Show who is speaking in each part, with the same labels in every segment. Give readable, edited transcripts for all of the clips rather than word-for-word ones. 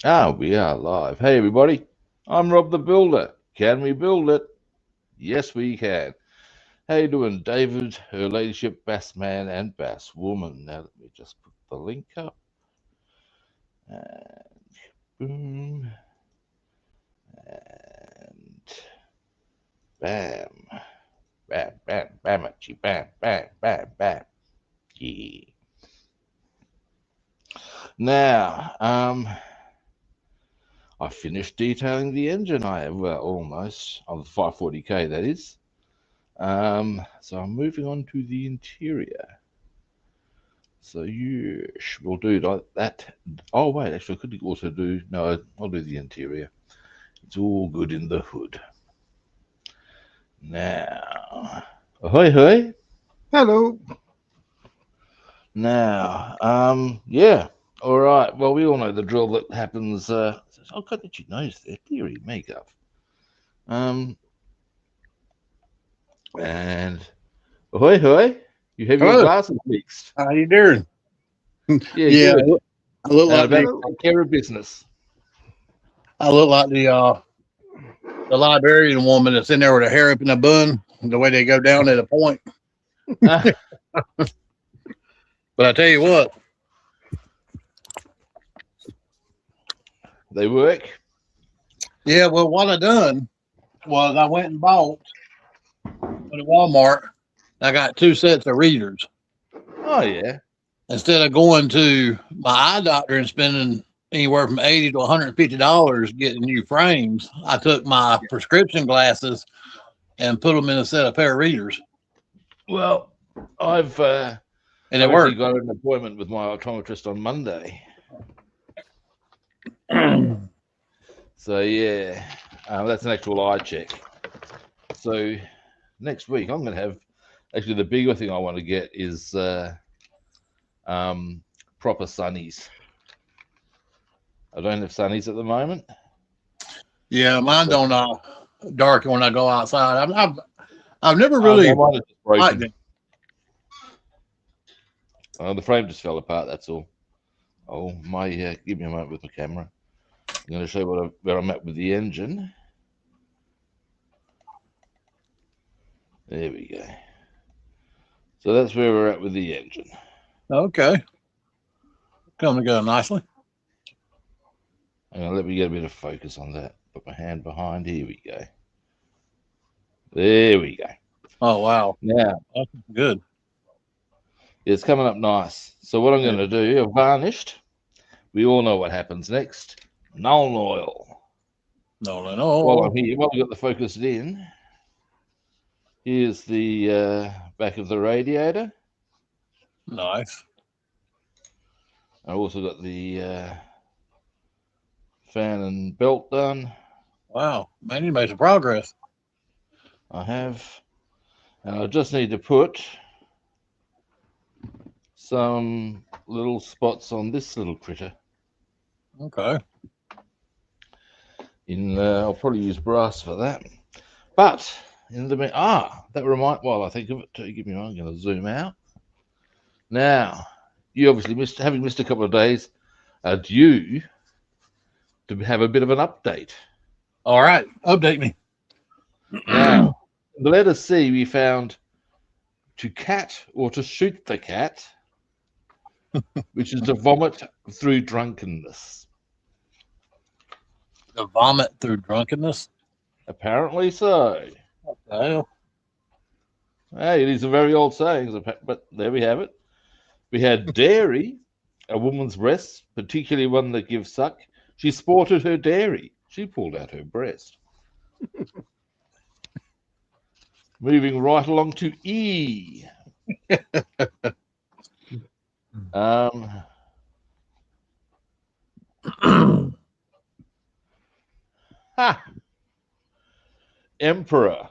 Speaker 1: Ah, we are live. Hey, everybody. I'm Rob the Builder. Can we build it? Yes, we can. How you doing, David, Her Ladyship, Bassman, and Basswoman? Now, let me just put the link up. And boom. And bam. Bam, bam, bamachi, bam, bam, bam, bam. Yeah. Now, I finished detailing the engine. I have, well, almost, on the 540k, that is. So I'm moving on to the interior. So yes, we'll do that. Oh wait, actually, I could also do. No, I'll do the interior. It's all good in the hood. Now, ahoy, hoy.
Speaker 2: Hello.
Speaker 1: Now, yeah. All right. Well, we all know the drill that happens. Oh God, did you notice their theory makeup? Um, and ahoy, hoy. You have your
Speaker 2: Hello.
Speaker 1: glasses fixed.
Speaker 2: How you doing?
Speaker 1: Yeah,
Speaker 2: Yeah,
Speaker 1: good.
Speaker 2: I look
Speaker 1: And
Speaker 2: like
Speaker 1: about
Speaker 2: the
Speaker 1: to take care of business.
Speaker 2: I look like the librarian woman that's in there with her hair up in a bun. The way they go down at a point. But I tell you what,
Speaker 1: They work.
Speaker 2: yeah. Well, what I done was I went and bought at Walmart. I got two sets of readers
Speaker 1: Oh yeah.
Speaker 2: instead of going to my eye doctor and spending anywhere from $80 to $150 getting new frames. I took my prescription glasses and put them in a set of pair of readers,
Speaker 1: Well, I've
Speaker 2: and it
Speaker 1: I've actually
Speaker 2: worked.
Speaker 1: got an appointment with my optometrist on Monday. So yeah, that's an actual eye check. So next week I'm going to have actually the bigger thing I want to get is um, proper sunnies. I don't have sunnies at the moment.
Speaker 2: Yeah, mine
Speaker 1: So
Speaker 2: don't darken when I go outside. I've never really
Speaker 1: no, mine is just
Speaker 2: liked
Speaker 1: broken.
Speaker 2: it.
Speaker 1: The frame just fell apart. That's all. Oh my! Give me a moment with the camera. I'm going to show you where I'm at with the engine. There we go. So that's where we're at with the engine.
Speaker 2: Okay, come together nicely.
Speaker 1: Hang on, let me get a bit of focus on that. Put my hand behind. Here we go. There we go.
Speaker 2: Oh wow,
Speaker 1: Now
Speaker 2: that's good.
Speaker 1: it's coming up nice. So what I'm
Speaker 2: Yeah.
Speaker 1: going to do, I've varnished. We all know what happens next. Null oil.
Speaker 2: No, no,
Speaker 1: While
Speaker 2: no.
Speaker 1: I'm here, while I've got the focused in, here's the back of the radiator.
Speaker 2: Nice.
Speaker 1: I've also got the fan and belt done.
Speaker 2: Wow, man, you made some progress.
Speaker 1: I have. And I just need to put some little spots on this little critter.
Speaker 2: Okay.
Speaker 1: I'll probably use brass for that. But in the that remind. Well, I think of it too. Give me one. I'm going to zoom out. Now, you obviously having missed a couple of days, are due to have a bit of an update.
Speaker 2: All right, update me.
Speaker 1: Now, the letter C we found to cat or to shoot the cat, which is to vomit through drunkenness.
Speaker 2: The vomit through drunkenness.
Speaker 1: Apparently so.
Speaker 2: Well,
Speaker 1: Hey, these are very old sayings, but there we have it. We had dairy, a woman's breast, particularly one that gives suck. She sported her dairy. She pulled out her breast. Moving right along to E. Um, ha, emperor.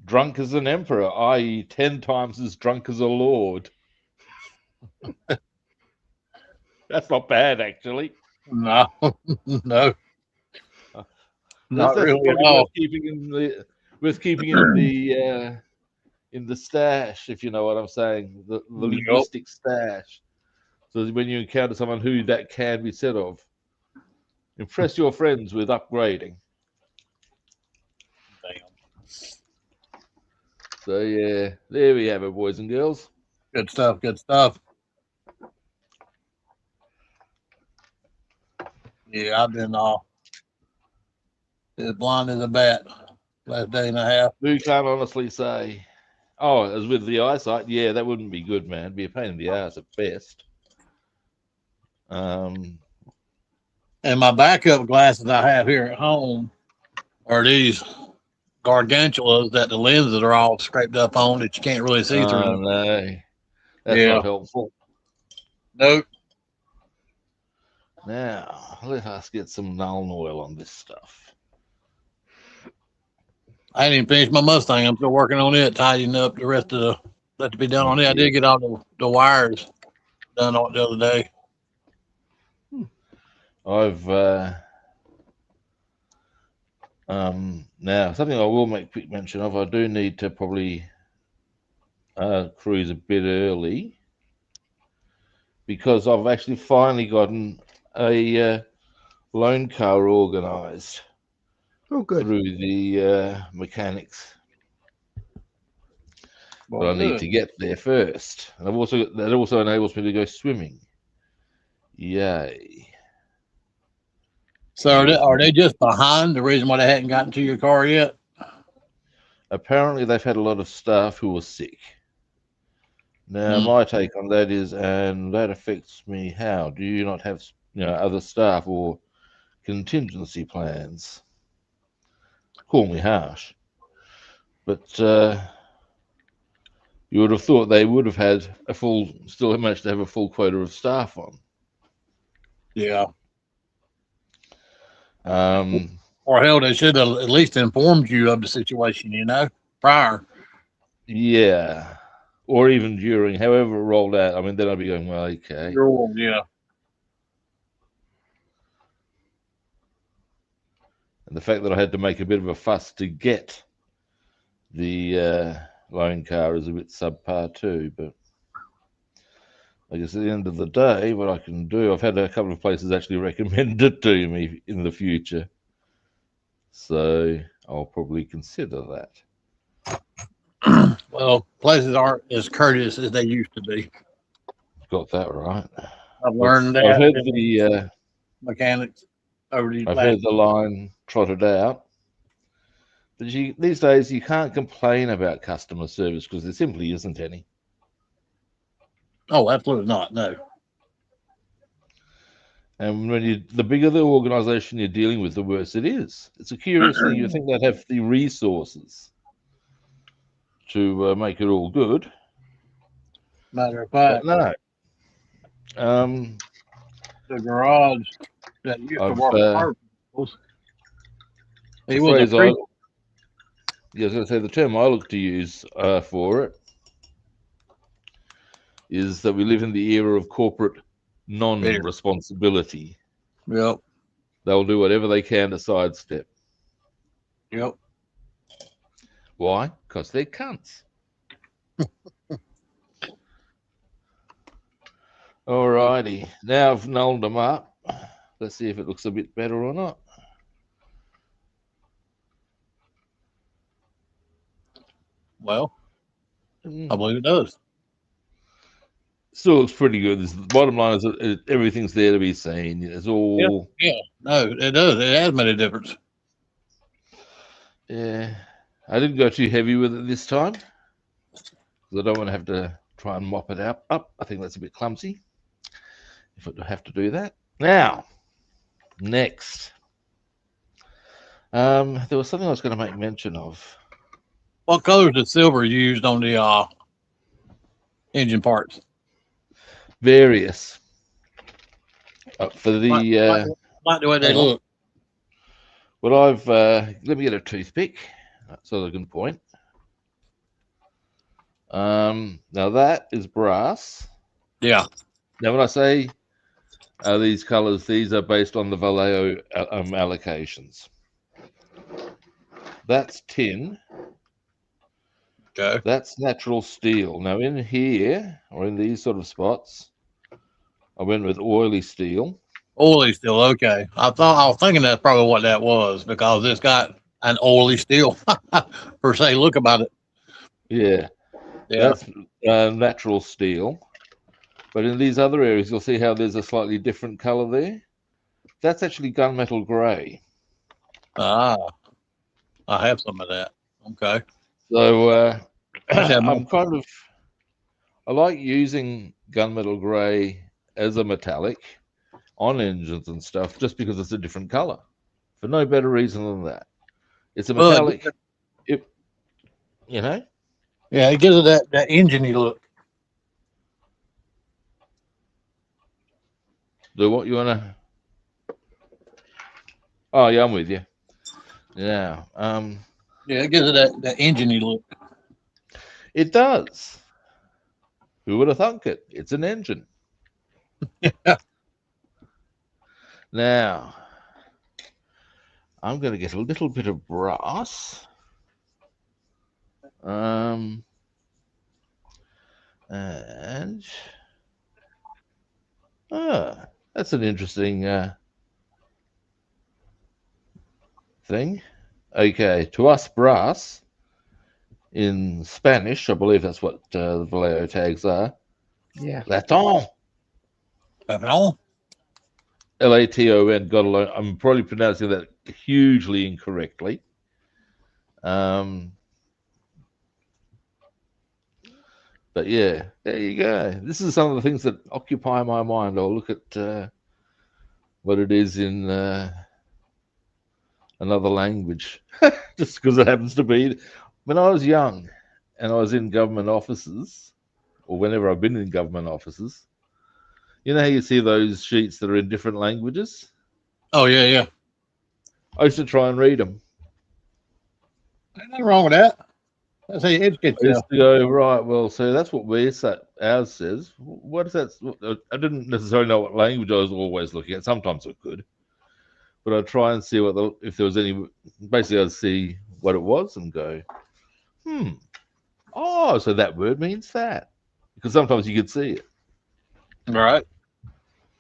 Speaker 1: Drunk as an emperor, i.e., 10 times as drunk as a lord. That's not bad, actually.
Speaker 2: no, no,
Speaker 1: Uh, That's
Speaker 2: not
Speaker 1: that's
Speaker 2: really at
Speaker 1: probably
Speaker 2: all.
Speaker 1: worth keeping in the stash, if you know what I'm saying, the
Speaker 2: Nope.
Speaker 1: linguistic stash. So when you encounter someone who that can be said of. Impress your friends with upgrading.
Speaker 2: Damn.
Speaker 1: So yeah, there we have it, boys and girls.
Speaker 2: Good stuff. Good stuff. Yeah, I've been as blind as a bat last day and a half.
Speaker 1: We can't honestly say. Oh, as with the eyesight, yeah, that wouldn't be good, man. It'd be a pain in the ass at best.
Speaker 2: And my backup glasses I have here at home are these gargantulas that the lenses are all scraped up on that you can't really see through.
Speaker 1: No, that's
Speaker 2: Yeah.
Speaker 1: not helpful.
Speaker 2: Nope.
Speaker 1: Now, let us get some Nuln oil on this stuff.
Speaker 2: I ain't even finished my Mustang. I'm still working on it, tidying up the rest of the that to be done on it. I did get all the wires done on it the other day.
Speaker 1: I've now something I will make quick mention of. I do need to probably cruise a bit early because I've actually finally gotten a loan car organised.
Speaker 3: Oh, good.
Speaker 1: Through the mechanics. But I need to get there first. And that also enables me to go swimming. Yay.
Speaker 2: So are they just behind the reason why they hadn't gotten to your car yet?
Speaker 1: Apparently they've had a lot of staff who were sick. Now my take on that is, and that affects me how? Do you not have other staff or contingency plans? Call me harsh. But you would have thought they would have had still managed to have a full quota of staff on.
Speaker 2: Yeah.
Speaker 1: Or
Speaker 2: hell, they should have at least informed you of the situation, prior.
Speaker 1: Yeah. Or even during, however it rolled out. I mean, then I'd be going, well, okay.
Speaker 2: Yeah.
Speaker 1: And the fact that I had to make a bit of a fuss to get the loan car is a bit subpar too, but I guess at the end of the day, what I can do, I've had a couple of places actually recommend it to me in the future, so I'll probably consider that.
Speaker 2: Well, places aren't as courteous as they used to be.
Speaker 1: Got that right.
Speaker 2: I've learned that.
Speaker 1: I've heard the
Speaker 2: mechanics over these.
Speaker 1: I've heard the line trotted out. But these days you can't complain about customer service because there simply isn't any.
Speaker 2: Oh, absolutely not. No.
Speaker 1: And when the bigger the organization you're dealing with, the worse it is. It's a curious thing. You think they'd have the resources to make it all good.
Speaker 2: Matter of fact,
Speaker 1: but no.
Speaker 2: The garage that used to work.
Speaker 1: I was going to say the term I look to use for it is that we live in the era of corporate non-responsibility.
Speaker 2: Yep.
Speaker 1: They'll do whatever they can to sidestep.
Speaker 2: Yep.
Speaker 1: Why? Because they're cunts. Alrighty. Now I've nulled them up. Let's see if it looks a bit better or not.
Speaker 2: Well, I believe it does.
Speaker 1: Still looks pretty good. The bottom line is everything's there to be seen. It's all.
Speaker 2: Yeah. No, it does. It has made a difference.
Speaker 1: Yeah. I didn't go too heavy with it this time because I don't want to have to try and mop it up. I think that's a bit clumsy if I have to do that. Now, next. There was something I was going to make mention of.
Speaker 2: What color is the silver used on the engine parts?
Speaker 1: Various. For the
Speaker 2: like the way they look.
Speaker 1: Well, let me get a toothpick. That's a good point. Now that is brass.
Speaker 2: Yeah.
Speaker 1: Now when I say these colors, these are based on the Vallejo allocations. That's tin.
Speaker 2: Okay.
Speaker 1: That's natural steel. Now in here, or in these sort of spots, I went with oily steel.
Speaker 2: Oily steel. Okay. I was thinking that's probably what that was because it's got an oily steel per se. Look about it.
Speaker 1: Yeah,
Speaker 2: Yeah.
Speaker 1: that's natural steel. But in these other areas, you'll see how there's a slightly different color there. That's actually gunmetal gray.
Speaker 2: Ah, I have some of that. Okay.
Speaker 1: So
Speaker 2: I should have more.
Speaker 1: I'm kind of, I like using gunmetal gray as a metallic on engines and stuff just because it's a different color. For no better reason than that. It's a
Speaker 2: Well,
Speaker 1: metallic, it, you know?
Speaker 2: yeah, it gives it that engine-y look.
Speaker 1: Do what you want to. Oh, yeah, I'm with you. Yeah.
Speaker 2: Yeah, it gives it that engine-y look.
Speaker 1: It does. Who would have thunk it? It's an engine. Now, I'm going to get a little bit of brass. And that's an interesting thing. Okay, to us, brass in Spanish, I believe that's what the Vallejo tags are.
Speaker 3: Yeah.
Speaker 1: Laton.
Speaker 2: Laton.
Speaker 1: Laton. God alone. I'm probably pronouncing that hugely incorrectly. But yeah, there you go. This is some of the things that occupy my mind. I'll look at what it is in another language, just because it happens to be. When I was young and I was in government offices, or whenever I've been in government offices, you know how you see those sheets that are in different languages?
Speaker 2: Oh, yeah, yeah.
Speaker 1: I used to try and read them.
Speaker 2: Ain't nothing wrong with that. That's how you educate
Speaker 1: I used
Speaker 2: yourself.
Speaker 1: to go, right, well, so that's what ours says. What is that? I didn't necessarily know what language I was always looking at. Sometimes I could. But I'd try and see if there was any. Basically, I'd see what it was and go, oh, so that word means that. Because sometimes you could see it.
Speaker 2: Right.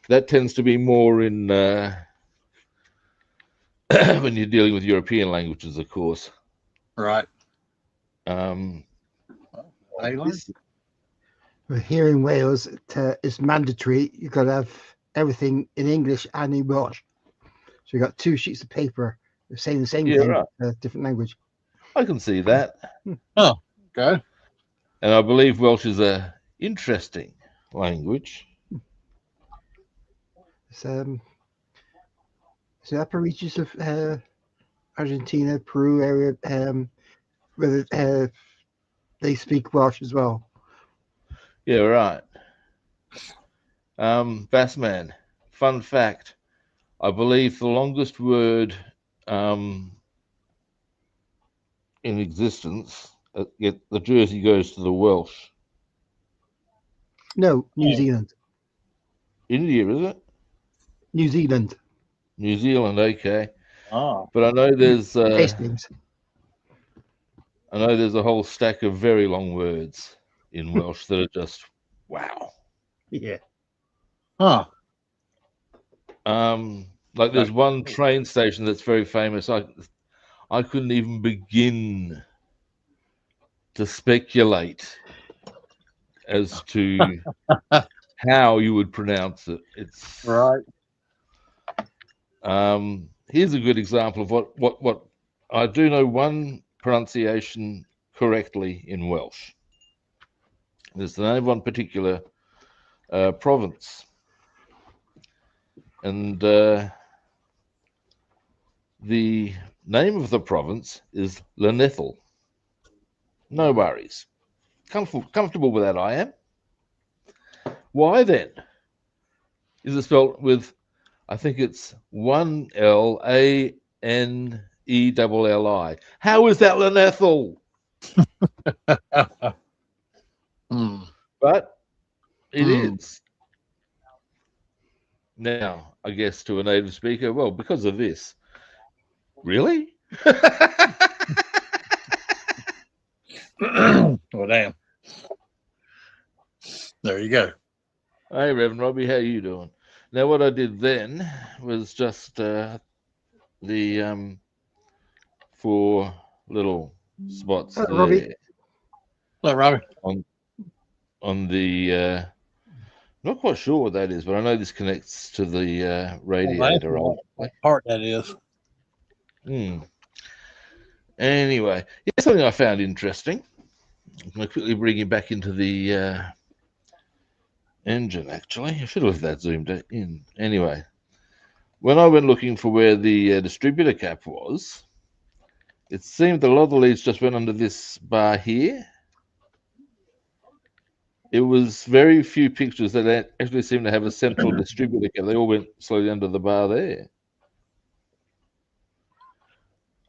Speaker 1: That tends to be more in when you're dealing with European languages, of course.
Speaker 2: Right.
Speaker 1: This,
Speaker 3: Well, here in Wales, it's mandatory. You've got to have everything in English and in Welsh. So you got two sheets of paper saying the same thing,
Speaker 1: right.
Speaker 3: Different language.
Speaker 1: I can see that.
Speaker 2: Oh, okay.
Speaker 1: And I believe Welsh is a interesting language.
Speaker 3: It's the upper reaches of Argentina, Peru area, where they speak Welsh as well.
Speaker 1: Yeah, right. Bassman, fun fact. I believe the longest word in existence, the Jersey goes to the Welsh.
Speaker 3: No, New Zealand.
Speaker 1: India, is it?
Speaker 3: New Zealand.
Speaker 1: New Zealand, okay.
Speaker 2: Oh.
Speaker 1: But I know there's
Speaker 3: Hastings.
Speaker 1: I know there's a whole stack of very long words in Welsh that are just wow.
Speaker 3: Yeah.
Speaker 2: Huh.
Speaker 1: Like there's one train station that's very famous. I couldn't even begin to speculate as to how you would pronounce it. It's
Speaker 2: right.
Speaker 1: Here's a good example of what I do know one pronunciation correctly in Welsh. There's the name of one particular province, and the name of the province is Llynithel. No worries. Comfortable with that, I am. Why then is it spelled with, I think it's one Lanelli? How is that Llynithel? But it is. Now, I guess to a native speaker, well, because of this. Really?
Speaker 2: Well, damn. There you go.
Speaker 1: Hey, Reverend Robbie, how you doing? Now, what I did then was just the 4 little spots
Speaker 3: Hello, Robbie.
Speaker 1: there
Speaker 2: Look, Robbie.
Speaker 1: on the. Not quite sure what that is, but I know this connects to the radiator.
Speaker 2: What part that is.
Speaker 1: Anyway, yeah, something I found interesting. I'm going to quickly bring you back into the engine, actually. I should have left that zoomed in. Anyway, when I went looking for where the distributor cap was, it seemed that a lot of the leads just went under this bar here. It was very few pictures that actually seemed to have a central distributor cap. They all went slowly under the bar there.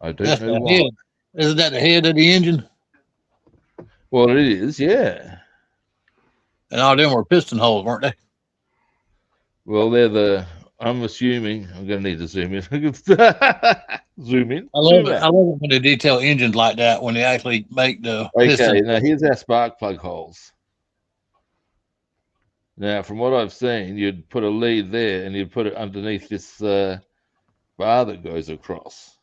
Speaker 1: I don't know why.
Speaker 2: Head. Isn't that the head of the engine?
Speaker 1: Well, it is, yeah.
Speaker 2: And all them were piston holes, weren't they?
Speaker 1: Well, they're the. I'm assuming I'm going to need to zoom in. Zoom in.
Speaker 2: I love it. I love it when they detail engines like that when they actually make the piston.
Speaker 1: Okay, now here's our spark plug holes. Now, from what I've seen, you'd put a lead there and you'd put it underneath this bar that goes across.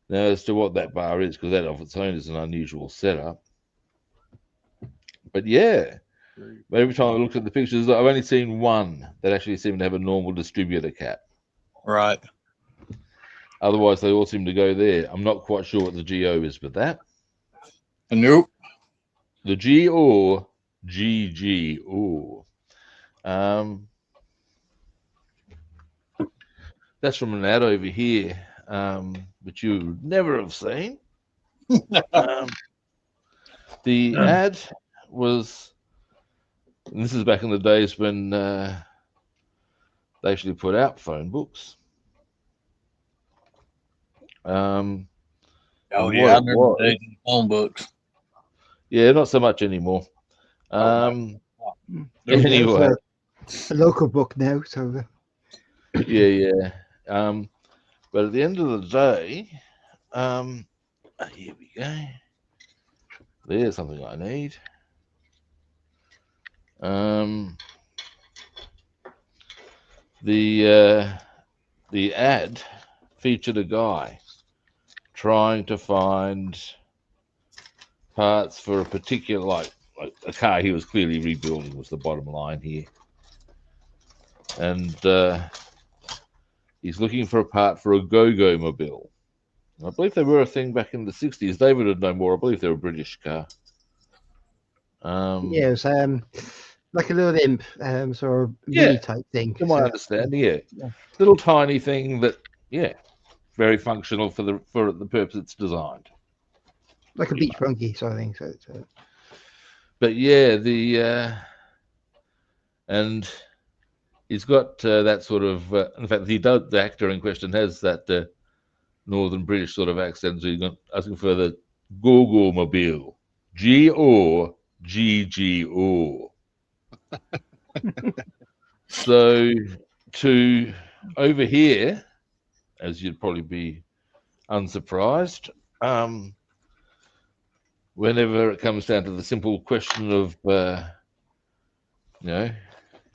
Speaker 1: Now, as to what that bar is, because that of its own is an unusual setup. But yeah, every time I looked at the pictures, I've only seen one that actually seemed to have a normal distributor cap.
Speaker 2: Right.
Speaker 1: Otherwise, they all seem to go there. I'm not quite sure what the GO is with that.
Speaker 2: Nope.
Speaker 1: The G or GGO. That's from an ad over here, which you would never have seen. The ad was, and this is back in the days when they actually put out phone books.
Speaker 2: Oh yeah, I remember the phone books.
Speaker 1: Yeah, not so much anymore. Anyway,
Speaker 3: a local book now, so
Speaker 1: yeah. But at the end of the day, here we go. There's something I need. The ad featured a guy trying to find parts for a particular, like a car he was clearly rebuilding, was the bottom line here. And he's looking for a part for a go-go mobile. I believe they were a thing back in the 60s. David would know more. I believe they were a British car.
Speaker 3: Yeah, it was like a little imp, sort of mini type thing.
Speaker 1: To my understanding, yeah. Little tiny thing that, very functional for the purpose it's designed.
Speaker 3: Like a beach monkey sort of thing. So it's,
Speaker 1: but yeah, and he's got that sort of. In fact, the actor in question has that northern British sort of accent. So he's asking for the go-go mobile, GOGGO. So to over here, as you'd probably be unsurprised, whenever it comes down to the simple question of,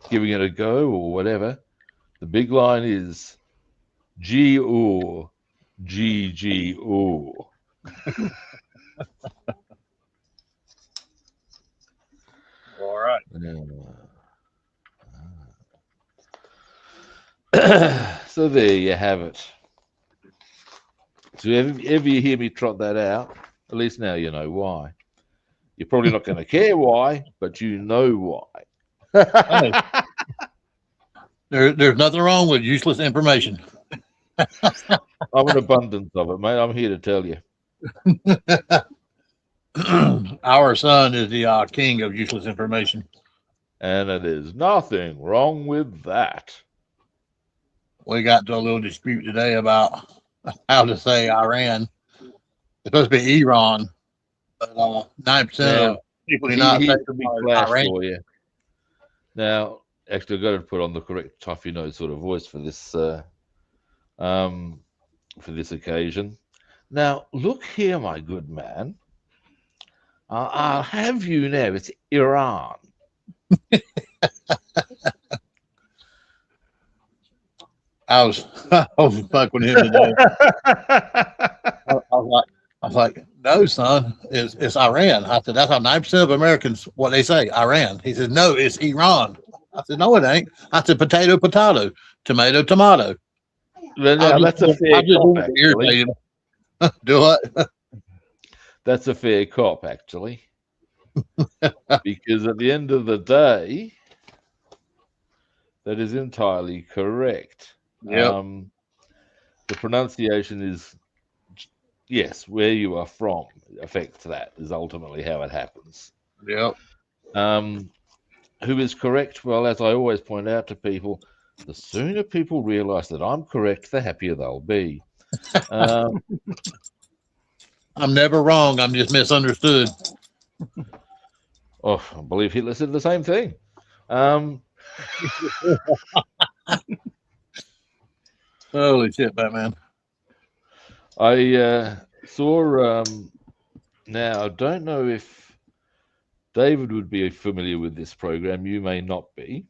Speaker 1: giving it a go or whatever, the big line is GOGGO.
Speaker 2: All right.
Speaker 1: So there you have it. So if you hear me trot that out, at least now you know why. You're probably not going to care why, but you know why.
Speaker 2: There's nothing wrong with useless information.
Speaker 1: I'm an abundance of it, mate. I'm here to tell you.
Speaker 2: Our son is the king of useless information.
Speaker 1: And there's nothing wrong with that.
Speaker 2: We got into a little dispute today about how to say Iran. It's supposed to be Iran, but 9% of people do not say
Speaker 1: Iran. For you. Now, actually, I've got to put on the correct toffee nose sort of voice for this occasion. Now, look here, my good man. I'll have you know it's Iran.
Speaker 2: I was fucking with him today. I was like, no, son, it's Iran. I said, that's how 90% of Americans what they say, Iran. He said, no, it's Iran. I said, no, it ain't. I said, potato, potato, tomato, tomato.
Speaker 1: Well, now that's a fair cop, actually.
Speaker 2: Do what?
Speaker 1: That's a fair cop, actually. Because at the end of the day, that is entirely correct.
Speaker 2: Yep.
Speaker 1: The pronunciation is, yes, where you are from affects that, is ultimately how it happens.
Speaker 2: Yep.
Speaker 1: Who is correct? Well, as I always point out to people, the sooner people realize that I'm correct, the happier they'll be.
Speaker 2: I'm never wrong. I'm just misunderstood.
Speaker 1: Oh, I believe Hitler said the same thing.
Speaker 2: Holy shit, Batman.
Speaker 1: I saw, now, I don't know if David would be familiar with this program. You may not be.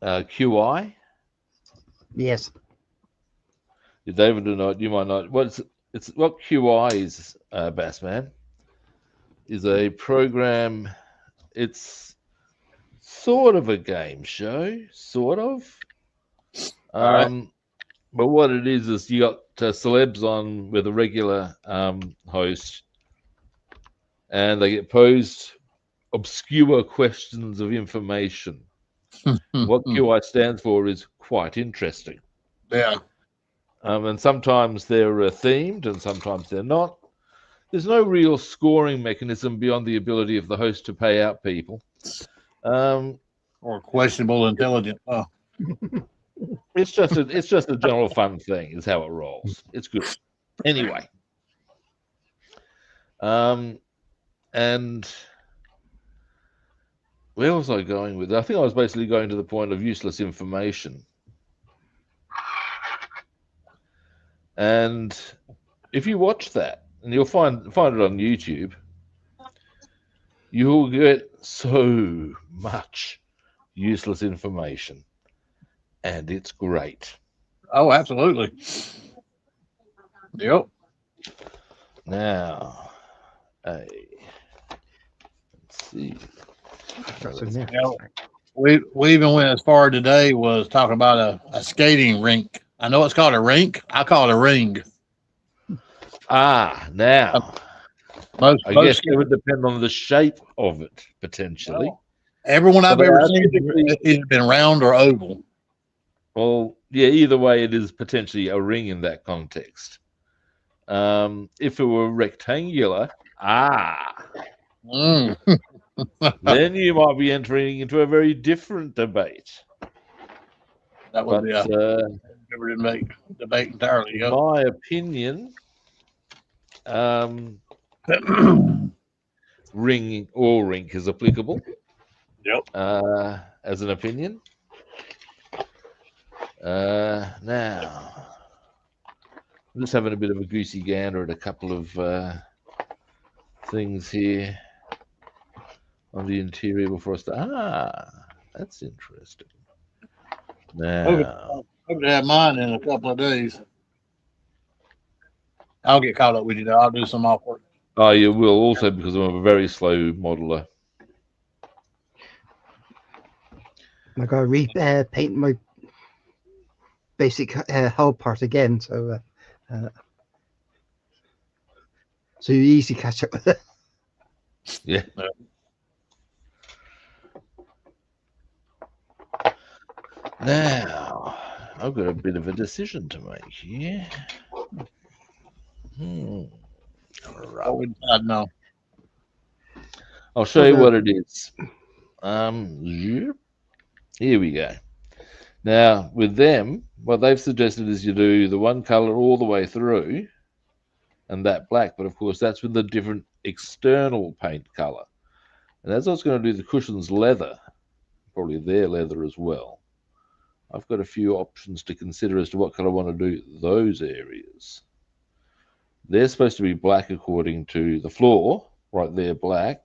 Speaker 1: QI?
Speaker 3: Yes.
Speaker 1: David or not, you might not. What QI is, Bassman, is a program. It's sort of a game show, sort of.
Speaker 2: Right.
Speaker 1: But what it is you got celebs on with a regular host, and they get posed obscure questions of information. What QI stands for is quite interesting.
Speaker 2: Yeah.
Speaker 1: And sometimes they're themed and sometimes they're not. There's no real scoring mechanism beyond the ability of the host to pay out people.
Speaker 2: Or questionable intelligence. Oh.
Speaker 1: It's just a general fun thing is how it rolls. It's good. Anyway. And where was I going with it? I think I was basically going to the point of useless information. And if you watch that, and you'll find it on YouTube, you'll get so much useless information, and it's great.
Speaker 2: Oh, absolutely. Yep.
Speaker 1: Now, let's see.
Speaker 2: We even went as far today was talking about a skating rink. I know it's called a rink. I call it a ring.
Speaker 1: Now, I guess it would depend on the shape of it, potentially.
Speaker 2: Well, everyone I've ever seen has been round or oval.
Speaker 1: Well, yeah, either way, it is potentially a ring in that context. If it were rectangular, then you might be entering into a very different debate.
Speaker 2: That would be a different debate entirely.
Speaker 1: In my opinion, rink is applicable.
Speaker 2: Yep.
Speaker 1: As an opinion. Now, I'm just having a bit of a goosey gander at a couple of things here on the interior before I start. That's interesting. Now,
Speaker 2: hope to have mine in a couple of days. I'll get caught up with you though. I'll do some off work.
Speaker 1: Oh, you will also because I'm a very slow modeler.
Speaker 3: I got to repaint my basic hull part again, so you easy catch up with it.
Speaker 1: Yeah. Now, I've got a bit of a decision to make here.
Speaker 2: Right. No.
Speaker 1: I'll show you what it is. Here we go. Now, with them, what they've suggested is you do the one color all the way through and that black, but of course that's with the different external paint color. And as I was going to do the cushions leather, probably their leather as well, I've got a few options to consider as to what color I want to do those areas. They're supposed to be black according to the floor, right there, black.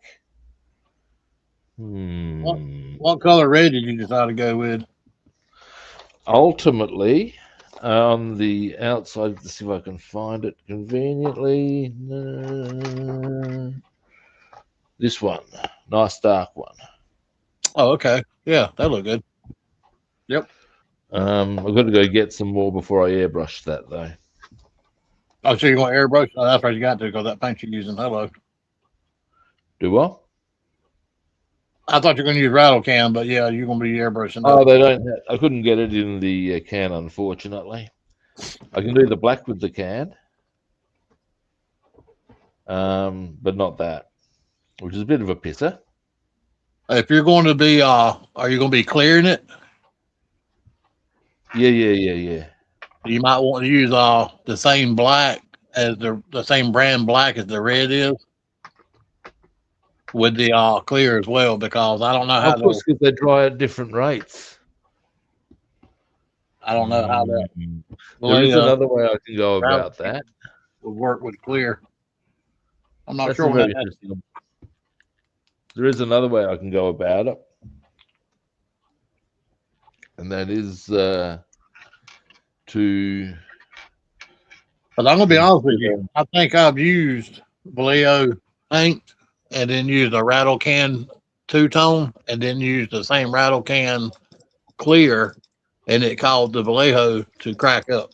Speaker 2: What color red did you decide to go with?
Speaker 1: ultimately, on the outside, let's see if I can find it conveniently. This one, nice dark one.
Speaker 2: Oh, okay. Yeah, that look good. Yep.
Speaker 1: I've got to go get some more before I airbrush that though.
Speaker 2: Oh, so you want airbrush? Oh, that's right. You got to because that paint you're using. Hello.
Speaker 1: Do I?
Speaker 2: I thought you were going to use rattle can, but yeah, you're going to be airbrushing.
Speaker 1: Oh, they don't. I couldn't get it in the can, unfortunately. I can do the black with the can, but not that, which is a bit of a pisser.
Speaker 2: If you're going to be, are you going to be clearing it?
Speaker 1: Yeah.
Speaker 2: You might want to use the same black as the same brand black as the red is with the clear as well, because I don't know how
Speaker 1: Of course, because they dry at different rates.
Speaker 2: I don't know how that
Speaker 1: There is another way I can go about that.
Speaker 2: Would work with clear. I'm not
Speaker 1: That's
Speaker 2: sure.
Speaker 1: very interesting. There is another way I can go about it, and that is to.
Speaker 2: But I'm gonna be honest with you. I think I've used Vallejo paint and then used a rattle can two-tone and then used the same rattle can clear, and it caused the Vallejo to crack up.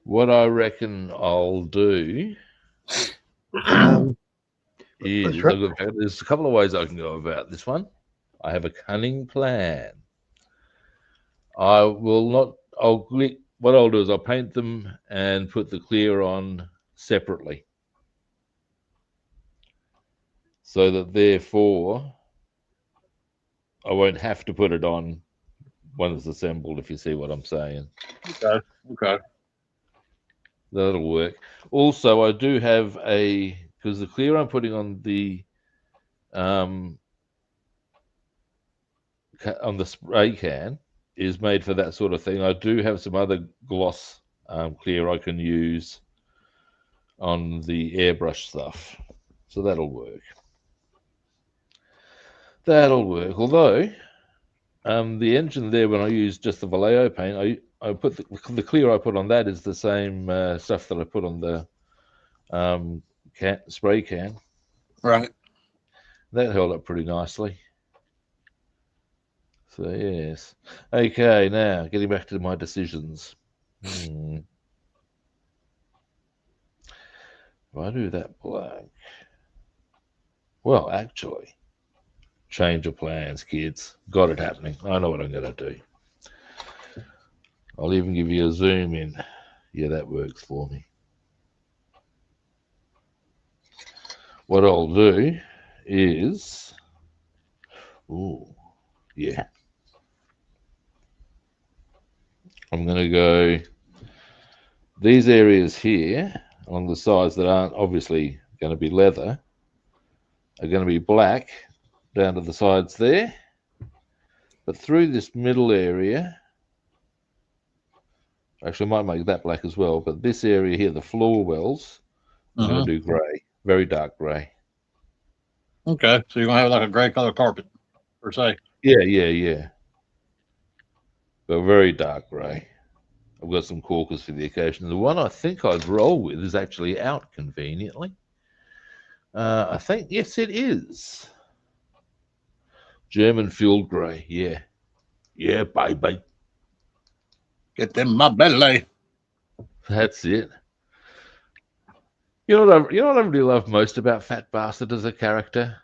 Speaker 1: What I reckon I'll do is there's a couple of ways I can go about this one. I have a cunning plan. What I'll do is I'll paint them and put the clear on separately, so that therefore I won't have to put it on when it's assembled, if you see what I'm saying.
Speaker 2: Okay.
Speaker 1: That'll work. Also, I do have because the clear I'm putting on the spray can is made for that sort of thing. I do have some other gloss clear I can use on the airbrush stuff, so that'll work. Although the engine there, when I use just the Vallejo paint, I put the clear I put on that is the same stuff that I put on the spray can.
Speaker 2: Right.
Speaker 1: That held up pretty nicely. So yes. Okay, now getting back to my decisions. If I do that black, well, actually, change of plans, kids. Got it happening. I know what I'm going to do. I'll even give you a zoom in. Yeah, that works for me. What I'll do is, I'm going to go these areas here along the sides that aren't obviously going to be leather are going to be black down to the sides there, but through this middle area, actually I might make that black as well, but this area here, the floor wells, I'm going to do grey, very dark grey.
Speaker 2: Okay, so you're going to have like a grey color carpet, per se.
Speaker 1: Yeah. But very dark grey. I've got some corkers for the occasion. The one I think I'd roll with is actually out conveniently. I think, yes, it is. German field grey, yeah. Yeah, baby.
Speaker 2: Get them in my belly.
Speaker 1: That's it. You know what I really love most about Fat Bastard as a character?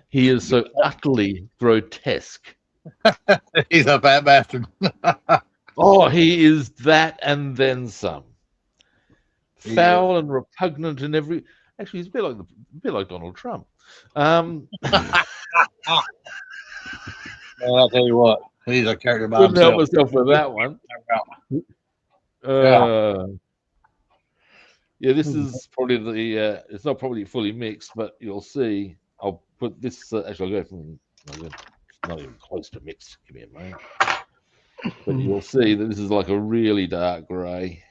Speaker 1: He is so utterly grotesque.
Speaker 2: He's a fat bastard.
Speaker 1: Oh, he is that and then some. Foul and repugnant in every. Actually, he's a bit like Donald Trump.
Speaker 2: Well, I'll tell you what, he's a character by
Speaker 1: Couldn't help
Speaker 2: himself.
Speaker 1: myself with that one. Yeah, this is probably the. It's not probably fully mixed, but you'll see. I'll put this. Actually, I'll go from. It's not even close to mixed. Give me a moment. But you'll see that this is like a really dark grey,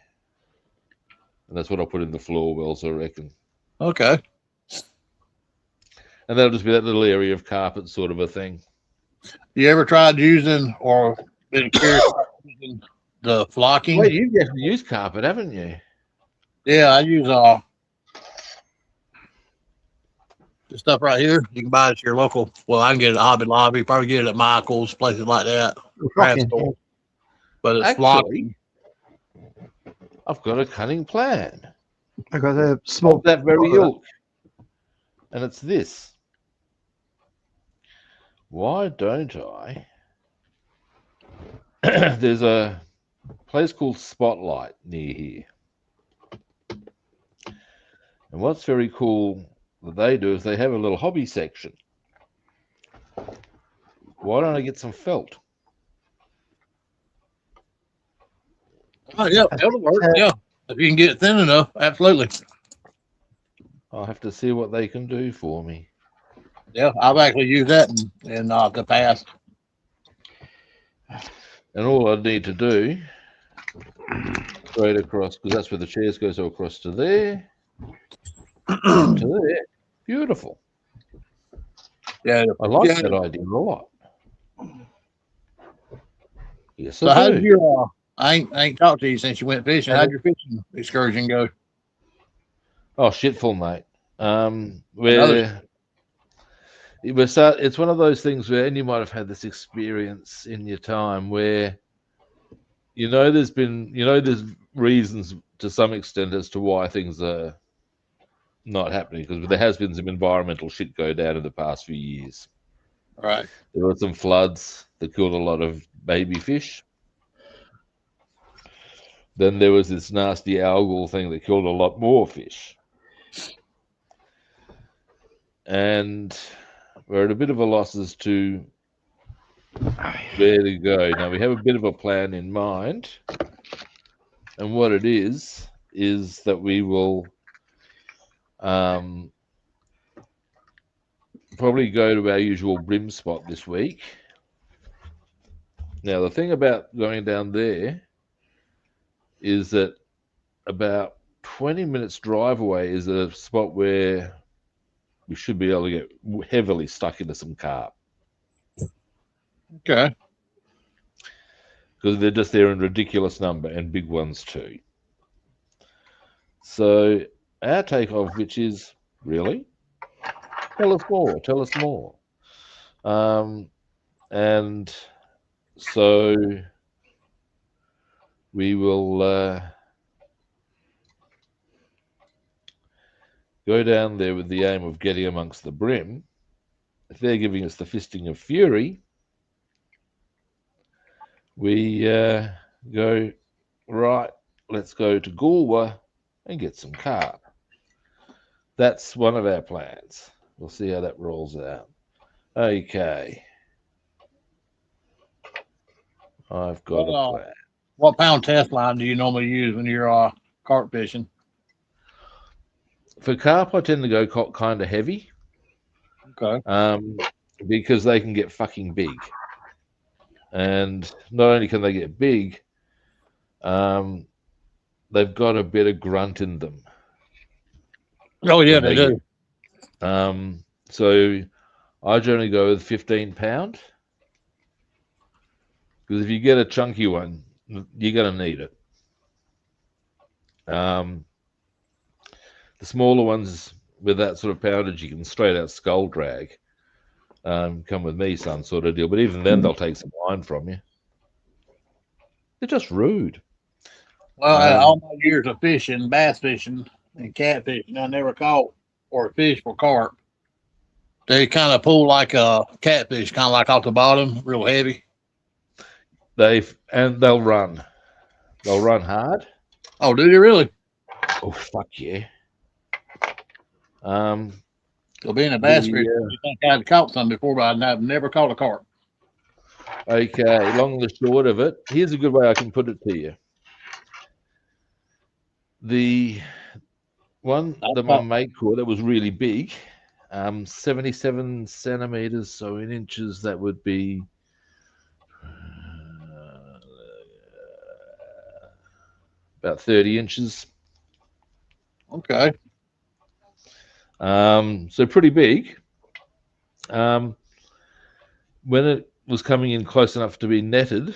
Speaker 1: and that's what I'll put in the floor wells, I reckon.
Speaker 2: Okay.
Speaker 1: And that'll just be that little area of carpet, sort of a thing.
Speaker 2: You ever tried using or been curious about using the flocking?
Speaker 1: Wait, you've definitely used carpet, haven't you?
Speaker 2: Yeah, I use this stuff right here. You can buy it at your local. Well, I can get it at Hobby Lobby. Probably get it at Michael's, places like that. Craft
Speaker 3: Flocking,
Speaker 2: store. But it's
Speaker 1: Actually,
Speaker 2: flocking.
Speaker 1: I've got a cunning plan.
Speaker 3: I got a small.
Speaker 1: Of that very ilk. And it's this. Why don't I? There's a place called Spotlight near here. And what's very cool that they do is they have a little hobby section. Why don't I get some felt?
Speaker 2: Oh, yeah, that'll work. Yeah, if you can get it thin enough, absolutely.
Speaker 1: I'll have to see what they can do for me.
Speaker 2: Yeah, I've actually used that in the past.
Speaker 1: And all I need to do, straight across, because that's where the chairs go, so across to there, to there. Beautiful.
Speaker 2: Yeah,
Speaker 1: I like
Speaker 2: yeah.
Speaker 1: that idea a lot. Yes,
Speaker 2: So
Speaker 1: I
Speaker 2: how
Speaker 1: do.
Speaker 2: did your I ain't talked to you since you went fishing. How'd your fishing excursion go?
Speaker 1: Oh, shitful, mate. It's one of those things where, and you might have had this experience in your time where, there's reasons to some extent as to why things are not happening, because there has been some environmental shit go down in the past few years.
Speaker 2: Right.
Speaker 1: There were some floods that killed a lot of baby fish. Then there was this nasty algal thing that killed a lot more fish. And we're at a bit of a loss as to where to go. Now, we have a bit of a plan in mind. And what it is that we will probably go to our usual brim spot this week. Now, the thing about going down there is that about 20 minutes drive away is a spot where we should be able to get heavily stuck into some carp.
Speaker 2: Okay.
Speaker 1: Because they're just there in ridiculous number, and big ones too. So our takeoff, which is, really? Tell us more. And so we will go down there with the aim of getting amongst the brim. If they're giving us the fisting of fury, we go, right, let's go to Galway and get some carp. That's one of our plans. We'll see how that rolls out. Okay. I've got a plan.
Speaker 2: What pound test line do you normally use when you're carp fishing?
Speaker 1: For carp, I tend to go kind of heavy.
Speaker 2: Okay.
Speaker 1: Because they can get fucking big. And not only can they get big, they've got a bit of grunt in them.
Speaker 2: Oh, yeah, they do.
Speaker 1: So I generally go with 15 pound. Because if you get a chunky one, you're going to need it. The smaller ones with that sort of poundage, you can straight out skull drag. Come with me, son, sort of deal. But even then, they'll take some line from you. They're just rude.
Speaker 2: Well, all my years of fishing, bass fishing, and catfishing, I never caught or fished for carp. They kind of pull like a catfish, kind of like off the bottom, real heavy.
Speaker 1: They'll run. They'll run hard.
Speaker 2: Oh, do they really?
Speaker 1: Oh, fuck yeah.
Speaker 2: So being a bass fisher, I think I'd caught some before, but I've never caught a carp.
Speaker 1: Okay, long and the short of it, here's a good way I can put it to you. The one that my mate caught that was really big, 77 centimeters, so in inches that would be about 30 inches.
Speaker 2: Okay.
Speaker 1: So pretty big. When was coming in close enough to be netted,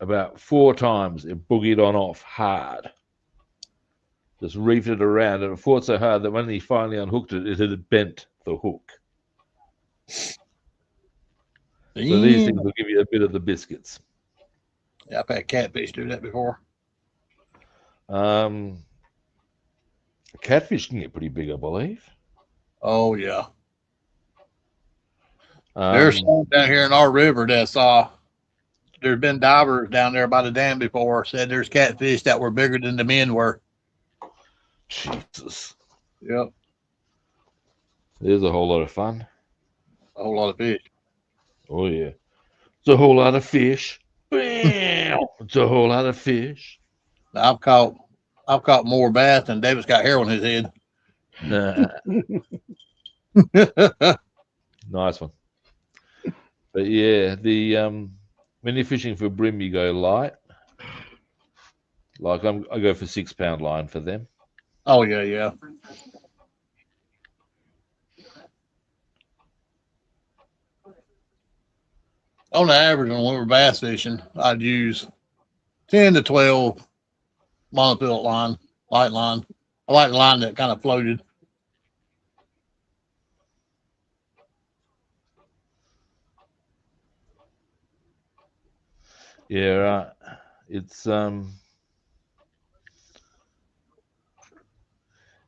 Speaker 1: about 4 times it boogied on off hard. Just reefed it around, and it fought so hard that when he finally unhooked it, it had bent the hook. So these things will give you a bit of the biscuits.
Speaker 2: Yeah, I've had catfish do that before.
Speaker 1: Catfish can get pretty big, I believe.
Speaker 2: Oh yeah. There's some down here in our river that's there's been divers down there by the dam before said there's catfish that were bigger than the men were.
Speaker 1: Jesus.
Speaker 2: Yep.
Speaker 1: There's a whole lot of fun.
Speaker 2: A whole lot of fish.
Speaker 1: Oh yeah. It's a whole lot of fish. It's a whole lot of fish.
Speaker 2: I've caught more bass than David's got hair on his head.
Speaker 1: Nice one. But yeah, when you're fishing for brim, you go light. Like I go for 6 pound line for them.
Speaker 2: Oh yeah, yeah. On average, when we were bass fishing, I'd use 10 to 12 monofilament line, light line. I like the line that kind of floated.
Speaker 1: Yeah, right. It's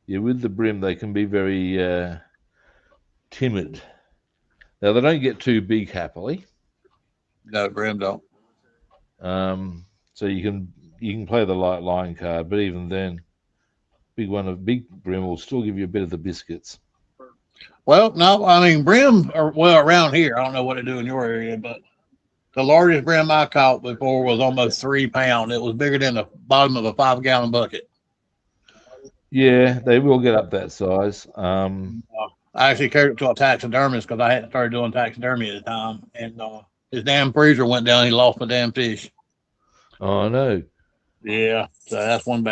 Speaker 1: yeah, with the brim they can be very timid. Now they don't get too big happily.
Speaker 2: No, brim don't.
Speaker 1: So you can play the light line card, but even then, big brim will still give you a bit of the biscuits.
Speaker 2: Well, no, I mean brim are around here. I don't know what they do in your area, but the largest brim I caught before was almost 3 pounds. It was bigger than the bottom of a 5-gallon bucket.
Speaker 1: Yeah, they will get up that size.
Speaker 2: I actually carried it to a taxidermist because I hadn't started doing taxidermy at the time, and his damn freezer went down. He lost my damn fish.
Speaker 1: Oh no.
Speaker 2: Yeah, so that's one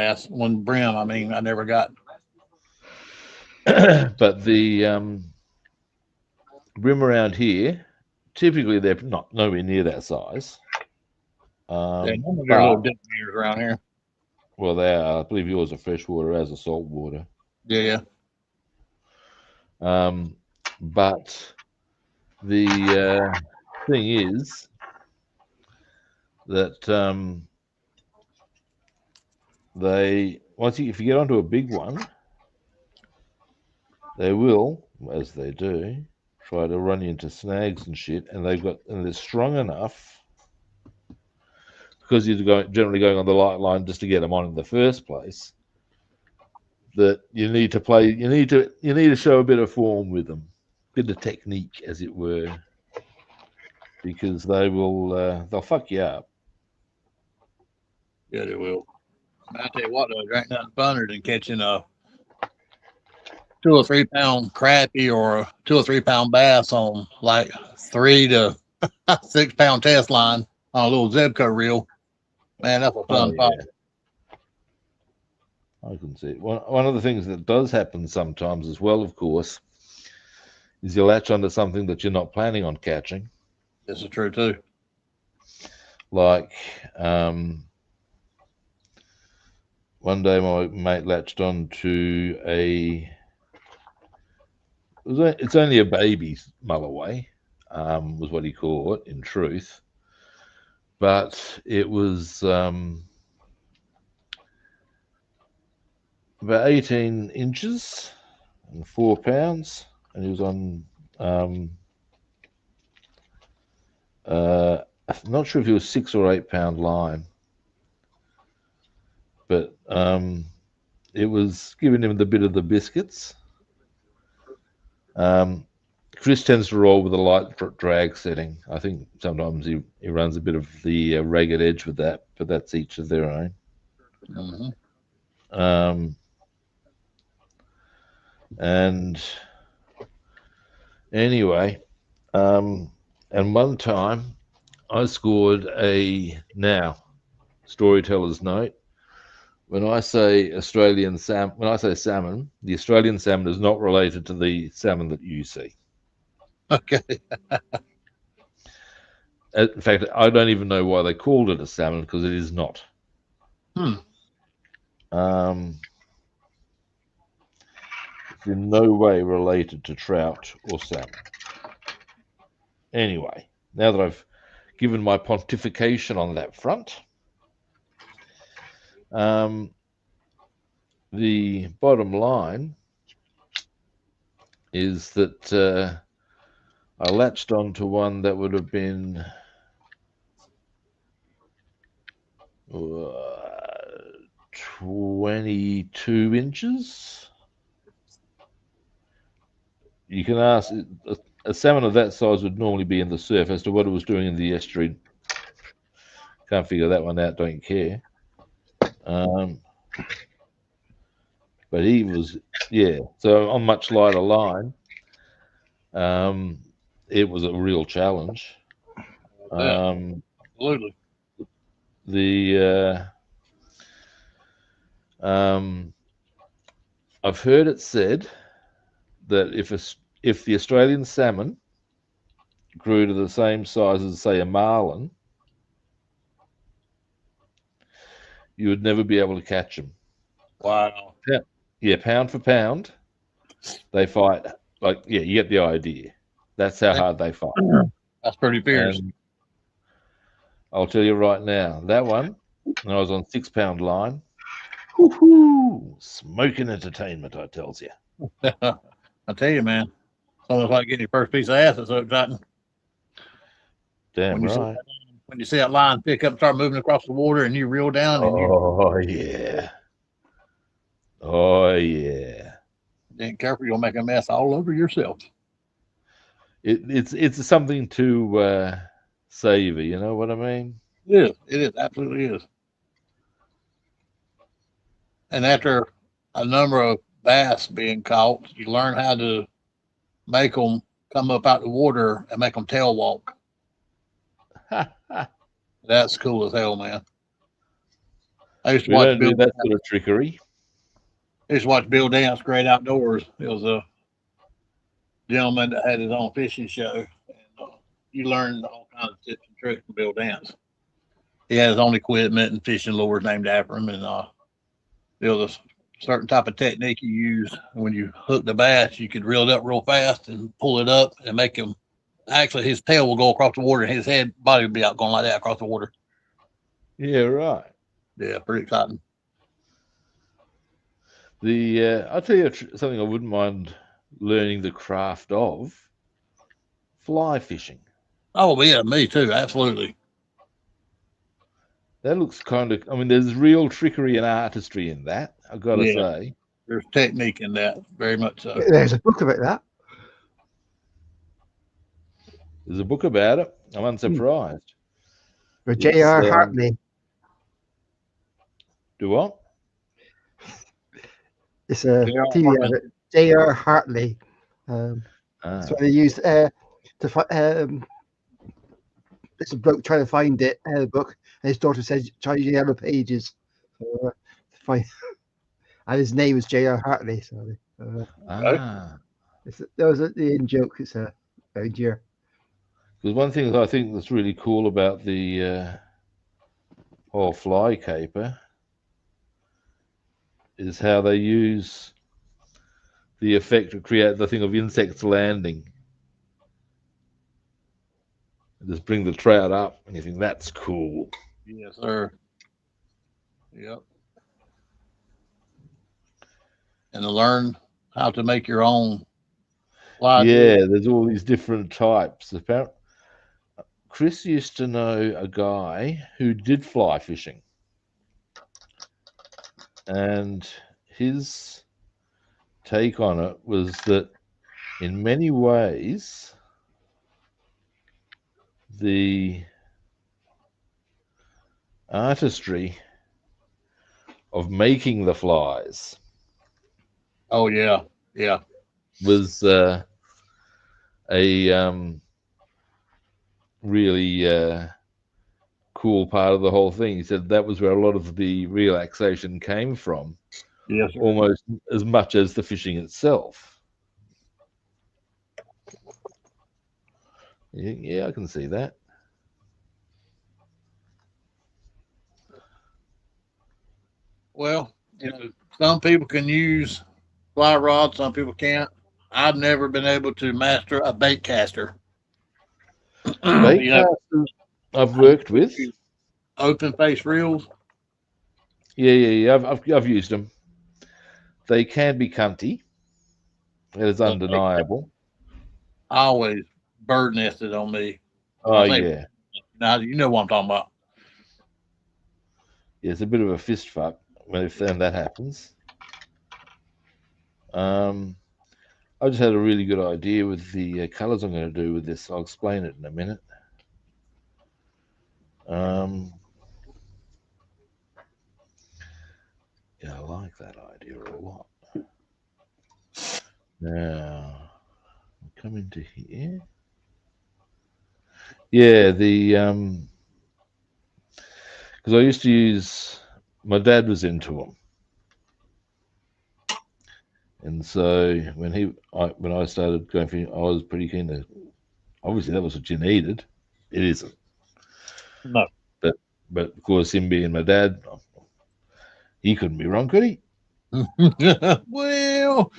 Speaker 2: brim. I mean, I never got.
Speaker 1: But the brim around here, typically they're not nowhere near that size.
Speaker 2: They're little different around here.
Speaker 1: Well, they are. I believe yours are freshwater as a saltwater.
Speaker 2: Yeah.
Speaker 1: But the thing is that if you get onto a big one, they will, as they do, try to run you into snags and shit, and they're strong enough because you're generally going on the light line just to get them on in the first place. That you need to show a bit of form with them, a bit of technique, as it were, because they'll fuck you up.
Speaker 2: Yeah, they will. I tell you what, though, there ain't nothing funner than catching a 2 or 3 pound crappie or a 2 or 3 pound bass on like 3 to 6 pound test line on a little Zebco reel. Man, that's a fun fight.
Speaker 1: I can see it. One of the things that does happen sometimes as well, of course, is you latch onto something that you're not planning on catching.
Speaker 2: This is true too. Like,
Speaker 1: one day my mate latched onto it's only a baby mulloway, was what he caught in truth. But it was about 18 inches and 4 pounds, and he was on I'm not sure if he was 6 or 8 pound line, but it was giving him the bit of the biscuits. Chris tends to roll with a light drag setting. I think sometimes he runs a bit of the ragged edge with that, but that's each of their own.
Speaker 2: Mm-hmm.
Speaker 1: And anyway, and one time I scored storyteller's note. When I say salmon, the Australian salmon is not related to the salmon that you see.
Speaker 2: Okay.
Speaker 1: In fact, I don't even know why they called it a salmon, because it is not. It's in no way related to trout or salmon. Anyway, now that I've given my pontification on that front, the bottom line is that I latched onto one that would have been 22 inches. You can ask, a salmon of that size would normally be in the surf. As to what it was doing in the estuary, can't figure that one out, don't care. But he was, yeah, so on much lighter line, it was a real challenge.
Speaker 2: Absolutely.
Speaker 1: I've heard it said that if the Australian salmon grew to the same size as, say, a marlin, you would never be able to catch them.
Speaker 2: Wow.
Speaker 1: Yeah, pound for pound, they fight. Like, yeah, you get the idea. That's how hard they fight.
Speaker 2: That's pretty fierce.
Speaker 1: And I'll tell you right now, that one, when I was on 6 pound line, whoo-hoo, smoking entertainment, I tells you.
Speaker 2: I tell you, man, it's almost like getting your first piece of ass. It's so exciting.
Speaker 1: Damn right.
Speaker 2: When you see that line pick up, start moving across the water, and you reel down, and
Speaker 1: yeah. Oh yeah.
Speaker 2: Being careful, you'll make a mess all over yourself.
Speaker 1: It's something to savor. You know what I mean?
Speaker 2: It is, absolutely is. And after a number of bass being caught, you learn how to make them come up out the water and make them tail walk. That's cool as hell, man. I used to watch
Speaker 1: Bill do that sort of trickery.
Speaker 2: I used to watch Bill dance Great Outdoors. It was a gentleman that had his own fishing show. And, you learn all kinds of tips and tricks from Bill Dance. He had his own equipment and fishing lures named after him. And there was a certain type of technique you used. When you hook the bass, you could reel it up real fast and pull it up and make him. Actually, his tail will go across the water and his body will be out going like that across the water.
Speaker 1: Yeah, right.
Speaker 2: Yeah, pretty exciting.
Speaker 1: I'll tell you something I wouldn't mind learning the craft of: fly fishing.
Speaker 2: Oh, yeah, me too. Absolutely.
Speaker 1: That looks kind of, I mean, there's real trickery and artistry in that, I've got to say.
Speaker 2: There's technique in that, very much so.
Speaker 3: There's a book about that.
Speaker 1: There's a book about it. I'm unsurprised.
Speaker 3: For J.R. Hartley.
Speaker 1: Do what?
Speaker 3: It's a TV of it. J.R. Hartley. So they used to find. It's a bloke trying to find it. The book, and his daughter says, "Try the Yellow Pages." To find, and his name is J.R. Hartley. So that was the in joke. It's a very dear.
Speaker 1: Because one thing I think that's really cool about the whole fly caper is how they use the effect to create the thing of insects landing. Just bring the trout up, and you think that's cool.
Speaker 2: Yes, sir. Yep. And to learn how to make your own fly.
Speaker 1: Yeah, there's all these different types. Apparently, Chris used to know a guy who did fly fishing, and his take on it was that in many ways the artistry of making the flies was a really cool part of the whole thing. He said that was where a lot of the relaxation came from.
Speaker 2: Yes, sir.
Speaker 1: Almost as much as the fishing itself. Yeah, I can see that.
Speaker 2: Well, some people can use fly rod, some people can't. I've never been able to master a bait caster.
Speaker 1: Bait casters I've worked with.
Speaker 2: Open face reels.
Speaker 1: Yeah. I've used them. They can be cunty. It is undeniable.
Speaker 2: Always bird nested on me.
Speaker 1: Oh yeah.
Speaker 2: Now you know what I'm talking about.
Speaker 1: Yeah, it's a bit of a fist fuck when that happens. I just had a really good idea with the colours I'm going to do with this. I'll explain it in a minute. Yeah, I like that idea a lot. Now, come into here. Yeah, because I used to use. My dad was into them, and so when I started going fishing, I was pretty keen to. Obviously, that was what you needed. It isn't.
Speaker 2: No.
Speaker 1: But of course, him being my dad, he couldn't be wrong, could he?
Speaker 2: Well,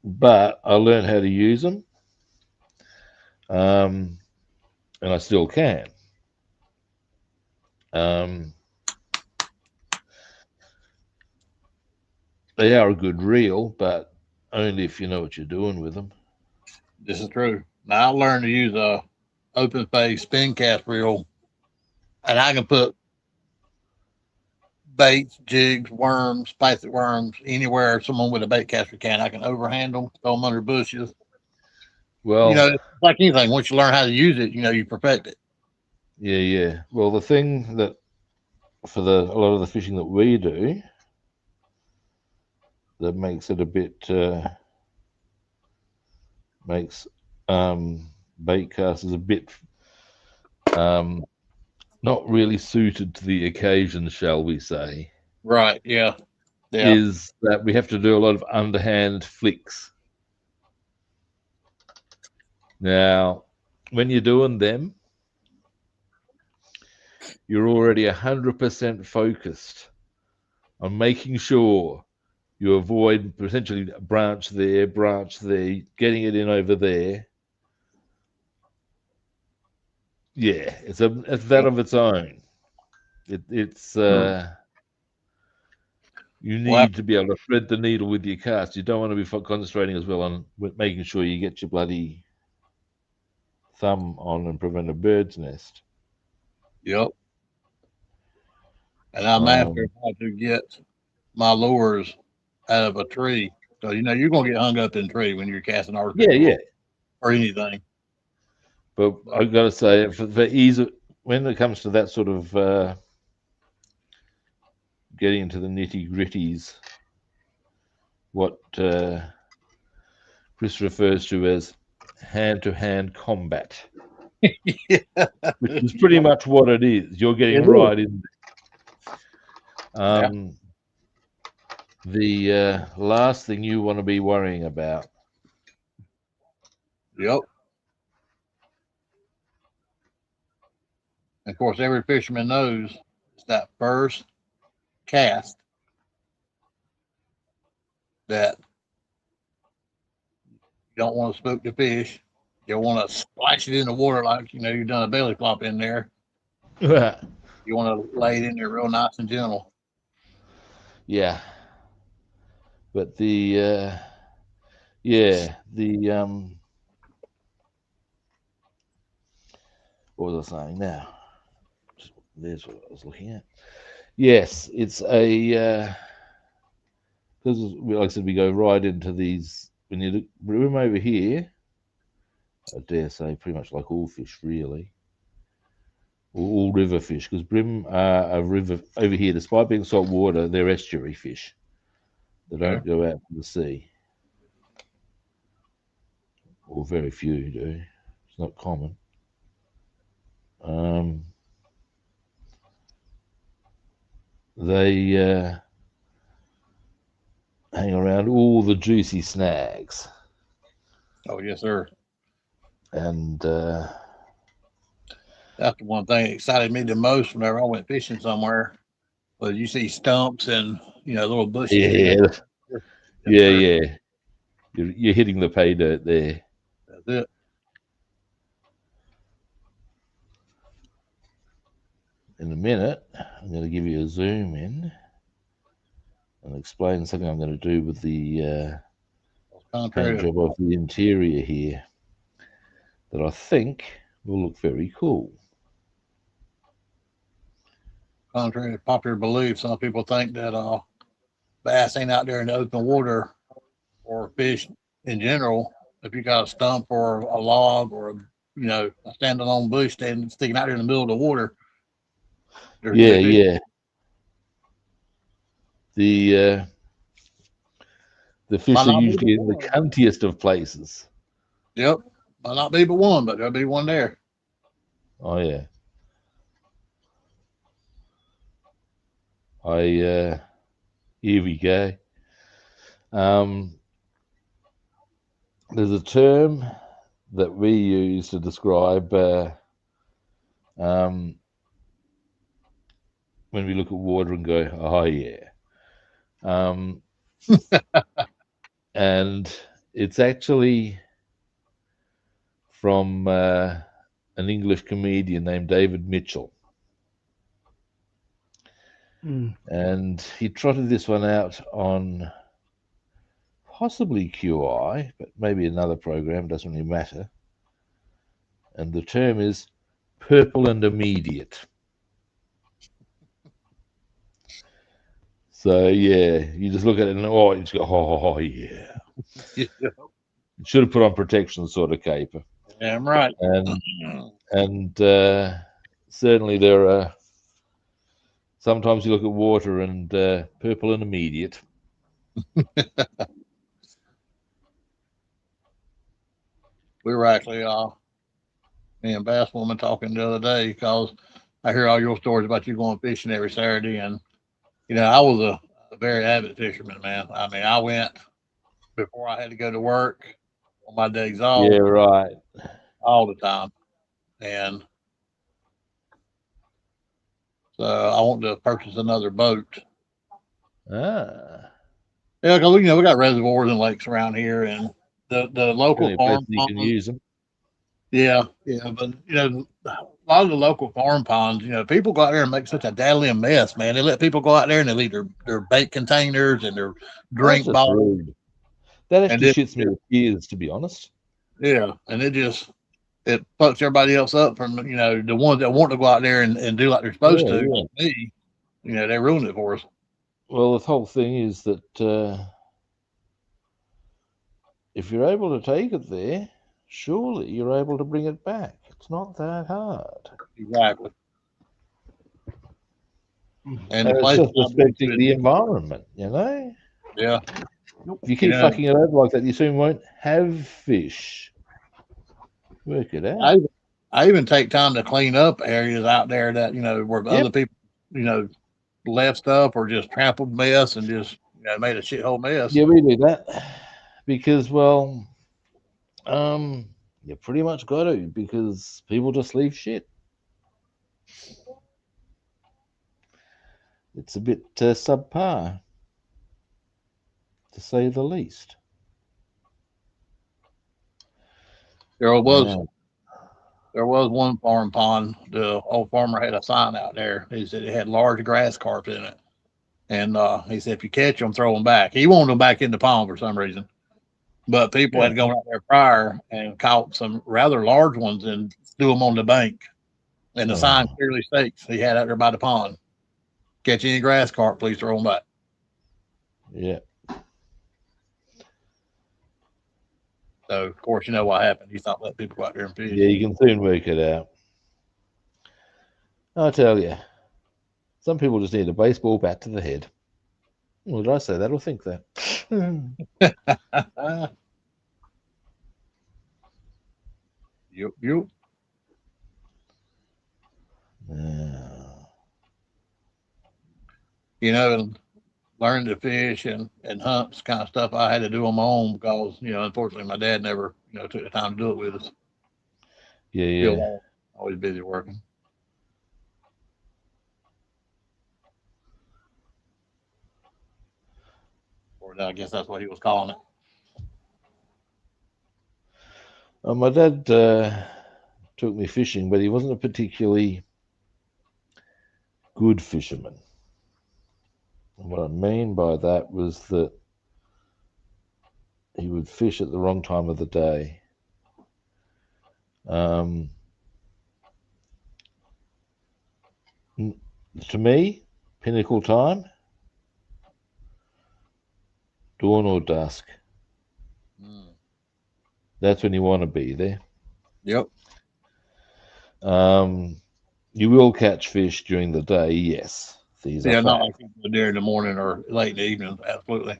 Speaker 1: but I learned how to use them, and I still can. They are a good reel, but only if you know what you're doing with them.
Speaker 2: This is true. Now I learned to use a open face spin cast reel, and I can put baits, jigs, worms, plastic worms anywhere someone with a bait caster can. I can overhand them, throw them under bushes.
Speaker 1: Well,
Speaker 2: like anything, once you learn how to use it, you perfect it.
Speaker 1: Yeah. Well, the thing that for a lot of the fishing that we do that makes it a bit makes bait casters a bit not really suited to the occasion, shall we say?
Speaker 2: Right. Yeah.
Speaker 1: Is that we have to do a lot of underhand flicks. Now, when you're doing them, you're already 100% focused on making sure you avoid potentially branch there, getting it in over there. Yeah, it's that of its own. It's you need to be able to thread the needle with your cast. You don't want to be concentrating as well on making sure you get your bloody thumb on and prevent a bird's nest.
Speaker 2: Yep. And I'm after how to get my lures out of a tree. So you're gonna get hung up in a tree when you're casting artificial
Speaker 1: yeah,
Speaker 2: or anything.
Speaker 1: But I've got to say, for ease, when it comes to that sort of getting into the nitty gritties, what Chris refers to as hand-to-hand combat, which is pretty much what it is. You're getting right in there. The last thing you want to be worrying about.
Speaker 2: Yep. Of course, every fisherman knows it's that first cast that you don't want to spook the fish. You don't want to splash it in the water like you've done a belly flop in there. You want to lay it in there real nice and gentle.
Speaker 1: Yeah. But what was I saying now? There's what I was looking at. Yes, it's a because like I said, we go right into these. When you look brim over here, I dare say pretty much like all fish really, all river fish, because brim are a river over here. Despite being salt water, they're estuary fish. They don't go out to the sea, or very few do. It's not common. They hang around all the juicy snags.
Speaker 2: Oh, yes, sir.
Speaker 1: And
Speaker 2: that's the one thing that excited me the most whenever I went fishing somewhere But you see stumps and little bushes.
Speaker 1: Yeah, yeah. You're hitting the pay dirt there.
Speaker 2: That's it.
Speaker 1: In a minute, I'm going to give you a zoom in and explain something I'm going to do with the paint job of the interior here that I think will look very cool.
Speaker 2: Contrary to popular belief, some people think that bass ain't out there in the open water, or fish in general. If you got a stump or a log or a standalone bush sticking out there in the middle of the water,
Speaker 1: Yeah. The fish are usually in the cuntiest of places.
Speaker 2: Yep. Might not be but one, but there'll be one there.
Speaker 1: Oh yeah. Here we go. There's a term that we use to describe when we look at water and go, oh yeah. And it's actually from an English comedian named David Mitchell. And he trotted this one out on possibly QI, but maybe another program, doesn't really matter. And the term is purple and immediate. So yeah, you just look at it and you just go, oh yeah. You should have put on protection sort of caper.
Speaker 2: Damn right.
Speaker 1: And certainly there are. Sometimes you look at water and purple and immediate.
Speaker 2: We were actually me and Basswoman talking the other day, because I hear all your stories about you going fishing every Saturday, and I was a very avid fisherman, man. I mean, I went before I had to go to work on my days off.
Speaker 1: Yeah, right.
Speaker 2: All the time, and so I want to purchase another boat.
Speaker 1: Ah.
Speaker 2: Yeah, because we got reservoirs and lakes around here, and the local farm
Speaker 1: you can use them.
Speaker 2: Yeah, but a lot of the local farm ponds, people go out there and make such a daddling mess, man. They let people go out there and they leave their bait containers and their drink bottles.
Speaker 1: That actually shits me with ears, to be honest.
Speaker 2: Yeah, and it fucks everybody else up from the ones that want to go out there and do like they're supposed to. Like me, they ruin it for us.
Speaker 1: Well, the whole thing is that if you're able to take it there, surely you're able to bring it back. It's not that hard.
Speaker 2: Exactly.
Speaker 1: And it's just respecting the environment,
Speaker 2: Yeah.
Speaker 1: If you keep fucking it over like that, you soon won't have fish. Work it out.
Speaker 2: I even take time to clean up areas out there that where other people left stuff or just trampled mess and just made a shithole mess.
Speaker 1: Yeah, we do that because, well, you pretty much got to, because people just leave shit. It's a bit subpar, to say the least.
Speaker 2: There was one farm pond. The old farmer had a sign out there. He said it had large grass carp in it, and he said if you catch them, throw them back. He wanted them back in the pond for some reason, but people had gone out there prior and caught some rather large ones and threw them on the bank. And the sign clearly states he had out there by the pond, catch any grass carp, please throw them back.
Speaker 1: Yeah.
Speaker 2: So, of course, you know what happened. He thought let people go out there and fish.
Speaker 1: Yeah, you can soon work it out. I'll tell you, some people just need a baseball bat to the head. Well, did I say that or think that?
Speaker 2: Yep. Learning to fish and hunt, this kind of stuff I had to do on my own because, unfortunately my dad never, took the time to do it with us.
Speaker 1: Yeah.
Speaker 2: Always busy working. or I guess that's what he was calling it.
Speaker 1: My dad took me fishing, but he wasn't a particularly good fisherman. And what I mean by that was that he would fish at the wrong time of the day. To me, pinnacle time, dawn or dusk. That's when you want to be there.
Speaker 2: Yep.
Speaker 1: You will catch fish during the day, yes. These are
Speaker 2: not like during the morning or late in the evening. Absolutely.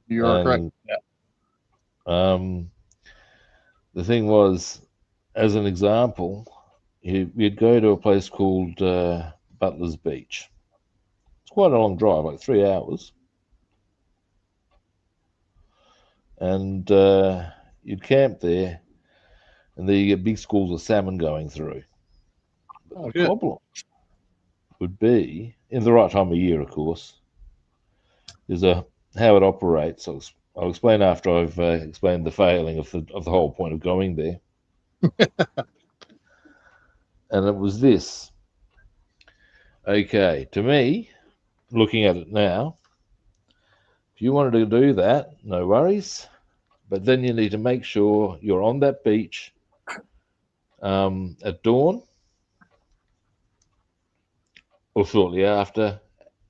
Speaker 2: You are correct. Yeah.
Speaker 1: The thing was, as an example, you'd go to a place called Butler's Beach. It's quite a long drive, like 3 hours. And you'd camp there, and there you get big schools of salmon going through. But the problem would be, in the right time of year, of course, is how it operates. I'll explain after I've explained the failing of the whole point of going there. And it was this. Okay, to me, looking at it now, if you wanted to do that, no worries. But then you need to make sure you're on that beach at dawn or shortly after.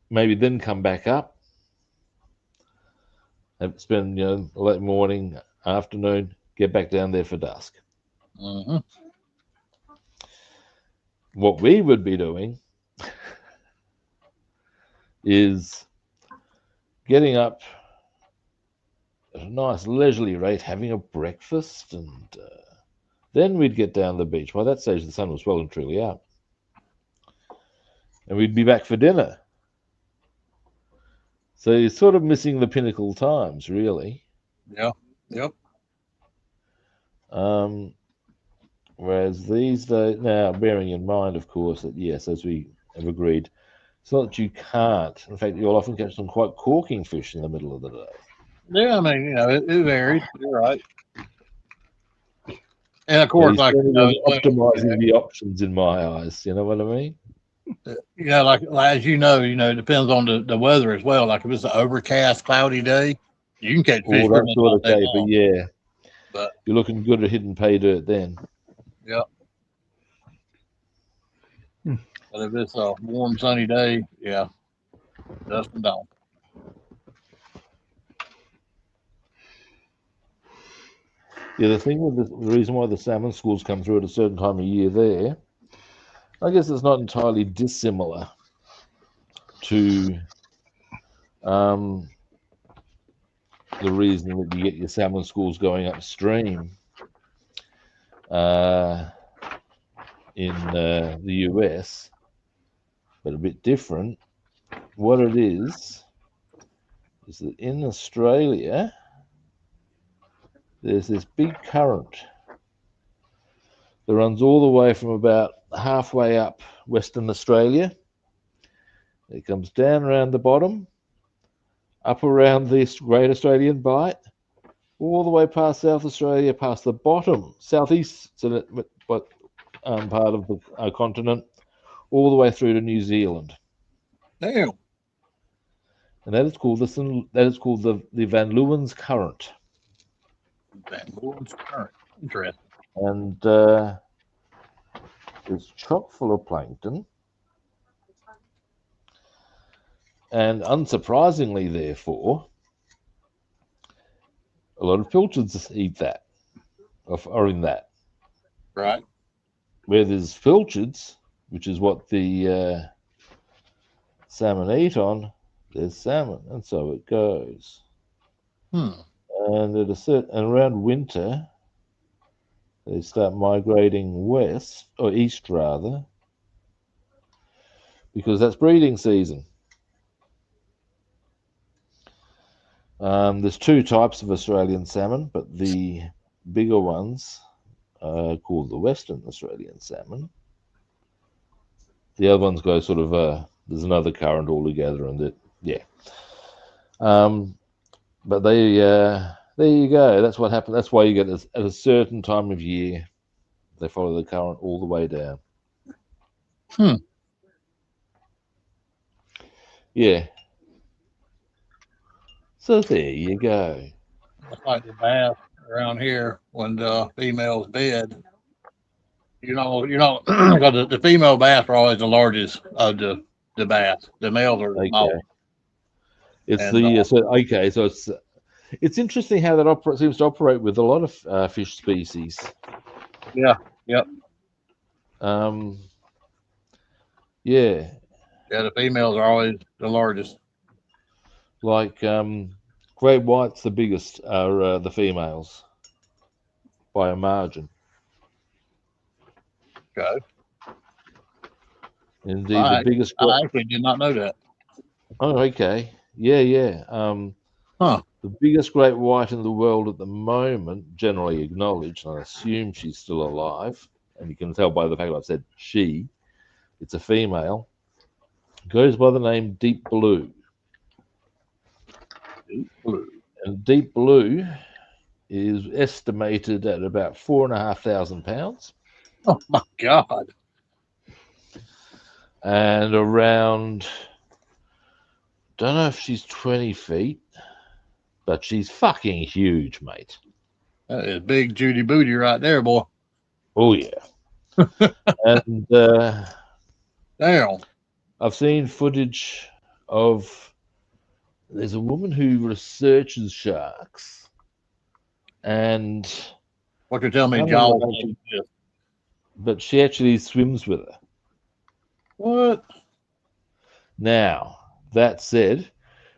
Speaker 1: Maybe then come back up. Spend late morning, afternoon, get back down there for dusk.
Speaker 2: Mm-hmm.
Speaker 1: What we would be doing is getting up at a nice leisurely rate, having a breakfast, and then we'd get down the beach. By that stage, the sun was well and truly up. And we'd be back for dinner. So you're sort of missing the pinnacle times, really.
Speaker 2: Yeah. Yep.
Speaker 1: Whereas these days, now bearing in mind, of course, that yes, as we have agreed, it's not that you can't. In fact, you'll often catch some quite corking fish in the middle of the day.
Speaker 2: Yeah, I mean, it varies. You're right. And of course, like
Speaker 1: optimizing the options in my eyes. You know what I mean?
Speaker 2: Yeah, like as you know, it depends on the weather as well. Like if it's an overcast, cloudy day, you can catch fish
Speaker 1: that sort of day.
Speaker 2: Long.
Speaker 1: But yeah,
Speaker 2: but
Speaker 1: you're looking good at hidden pay dirt then.
Speaker 2: Yeah. But if it's a warm, sunny day, yeah, dusk and dawn.
Speaker 1: Yeah, the thing with the reason why the salmon schools come through at a certain time of year there, I guess it's not entirely dissimilar to the reason that you get your salmon schools going upstream in the US, but a bit different. What it is that in Australia, there's this big current that runs all the way from about halfway up Western Australia. It comes down around the bottom, up around the Great Australian Bight, all the way past South Australia, past the bottom, southeast part of the continent, all the way through to New Zealand.
Speaker 2: Damn.
Speaker 1: And that is called the Van Leeuwen's Current.
Speaker 2: Van Leeuwen's Current. Interesting.
Speaker 1: And it's chock full of plankton. And unsurprisingly, therefore, a lot of pilchards eat that, or in that.
Speaker 2: Right.
Speaker 1: Where there's pilchards, which is what the salmon eat on, there's salmon, and so it goes. And around winter, they start migrating west, or east rather, because that's breeding season. There's two types of Australian salmon, but the bigger ones are called the Western Australian salmon. The other ones go sort of, there's another current altogether, and But they, there you go. That's what happened. That's why you get this, at a certain time of year, they follow the current all the way down. Yeah. So there you go.
Speaker 2: It's like the bath around here when the female's bed. Because the female baths are always the largest of the baths. The males are small.
Speaker 1: It's
Speaker 2: And,
Speaker 1: the so it's interesting how that seems to operate with a lot of fish species.
Speaker 2: Yeah. Yep.
Speaker 1: Yeah.
Speaker 2: Yeah, the females are always the largest.
Speaker 1: Like great white's the biggest are the females by a margin.
Speaker 2: Okay.
Speaker 1: Indeed, the biggest.
Speaker 2: I actually did not know that.
Speaker 1: Oh, okay. Yeah. The biggest great white in the world at the moment, generally acknowledged, and I assume she's still alive, and you can tell by the fact I've said she, it's a female, goes by the name Deep Blue.
Speaker 2: Deep Blue.
Speaker 1: And Deep Blue is estimated at about 4,500 pounds.
Speaker 2: Oh my God.
Speaker 1: And around, don't know if she's 20 feet, but she's fucking huge, mate.
Speaker 2: That is big Judy Booty right there, boy.
Speaker 1: Oh, yeah. And
Speaker 2: damn.
Speaker 1: I've seen footage of, there's a woman who researches sharks, and
Speaker 2: what you're telling me, Jaws,
Speaker 1: but she actually swims with her.
Speaker 2: What?
Speaker 1: Now, that said,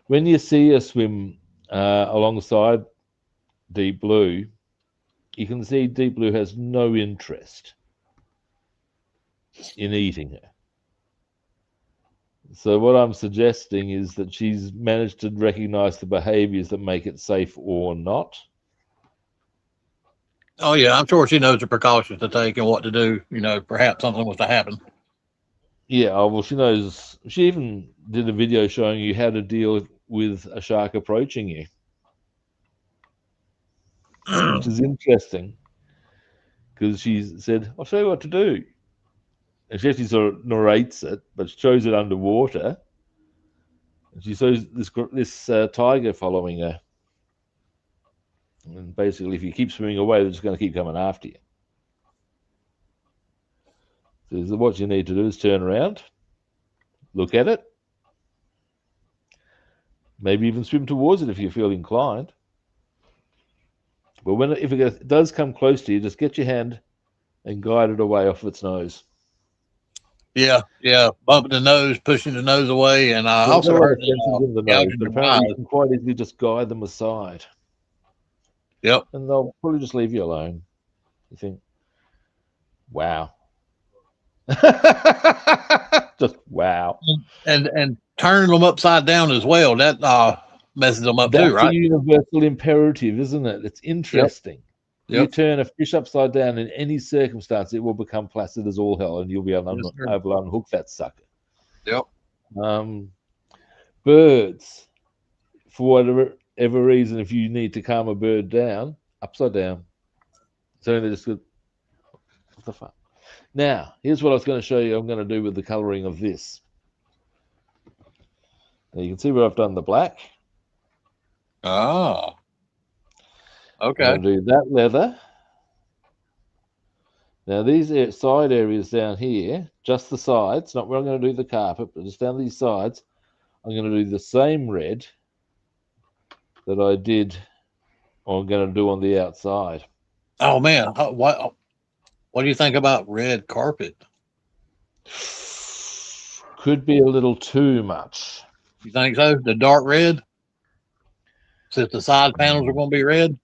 Speaker 1: when you see her swim alongside Deep Blue, you can see Deep Blue has no interest in eating her. So what I'm suggesting is that she's managed to recognize the behaviors that make it safe or not.
Speaker 2: Oh, yeah, I'm sure she knows the precautions to take and what to do. Perhaps something was to happen.
Speaker 1: Yeah, well, she knows. She even did a video showing you how to deal with a shark approaching you, which is interesting because she said, I'll show you what to do. And she actually sort of narrates it, but shows it underwater. And she shows this tiger following her. And basically, if you keep swimming away, they're just going to keep coming after you. So what you need to do is turn around, look at it, maybe even swim towards it if you feel inclined. But if it does come close to you, just get your hand and guide it away off its nose.
Speaker 2: Yeah, bumping the nose, pushing the nose away, and I also heard
Speaker 1: in the nose, but apparently you can quite easily just guide them aside.
Speaker 2: Yep.
Speaker 1: And they'll probably just leave you alone. You think, wow. Just wow.
Speaker 2: And turning them upside down as well, that messes them up too, right?
Speaker 1: That's a universal imperative, isn't it? It's interesting. Yep. You turn a fish upside down in any circumstance, it will become placid as all hell, and you'll be able to unhook that sucker.
Speaker 2: Yep.
Speaker 1: Birds, for whatever reason, if you need to calm a bird down, upside down. So they're just good. What the fuck? Now, here's what I was going to show you I'm going to do with the colouring of this. Now, you can see where I've done the black.
Speaker 2: Oh. Okay.
Speaker 1: I'm going to do that leather. Now, these side areas down here, just the sides, not where I'm going to do the carpet, but just down these sides, I'm going to do the same red that I did, or I'm going to do on the outside.
Speaker 2: Oh, man. What do you think about red carpet?
Speaker 1: Could be a little too much.
Speaker 2: You think so? The dark red? Since the side panels are going to be red?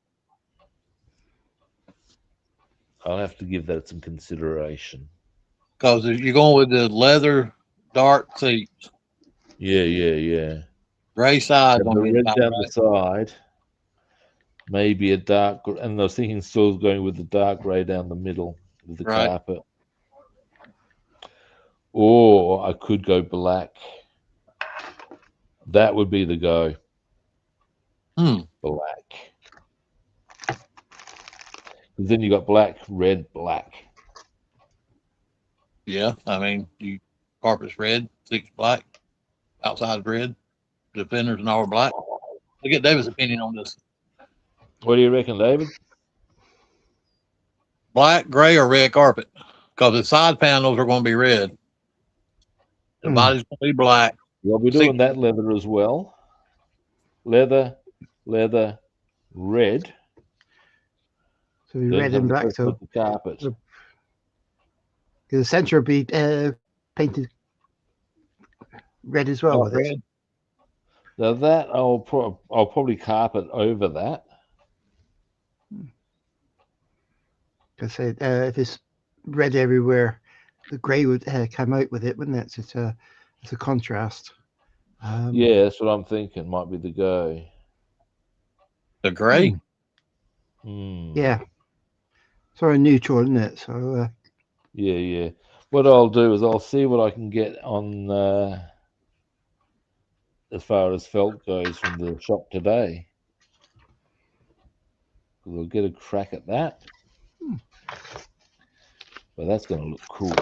Speaker 1: I'll have to give that some consideration.
Speaker 2: Because you're going with the leather dark seats.
Speaker 1: Yeah.
Speaker 2: Gray side.
Speaker 1: The red down the side. Maybe a dark, and I was thinking still going with the dark grey down the middle of the carpet. Or I could go black. That would be the go. black. Then you got black, red, black.
Speaker 2: Yeah, I mean, carpet's red, seat's black, outside's red, the fenders and all are black. I'll get David's opinion on this.
Speaker 1: What do you reckon, David?
Speaker 2: Black, gray, or red carpet? Because the side panels are going to be red. The body's going to be black.
Speaker 1: We'll be doing that leather as well. Leather, red.
Speaker 3: So be red and black. So
Speaker 1: the carpet.
Speaker 3: The center will be painted red as well.
Speaker 2: Red.
Speaker 1: Now that I'll probably carpet over that.
Speaker 3: I say if it's red everywhere, the grey would come out with it, wouldn't it? It's a contrast.
Speaker 1: Yeah, that's what I'm thinking. Might be the go.
Speaker 2: The grey.
Speaker 3: Yeah. Sort of neutral, isn't it? So.
Speaker 1: Yeah. What I'll do is I'll see what I can get on as far as felt goes from the shop today. We'll get a crack at that. But that's going to look cool.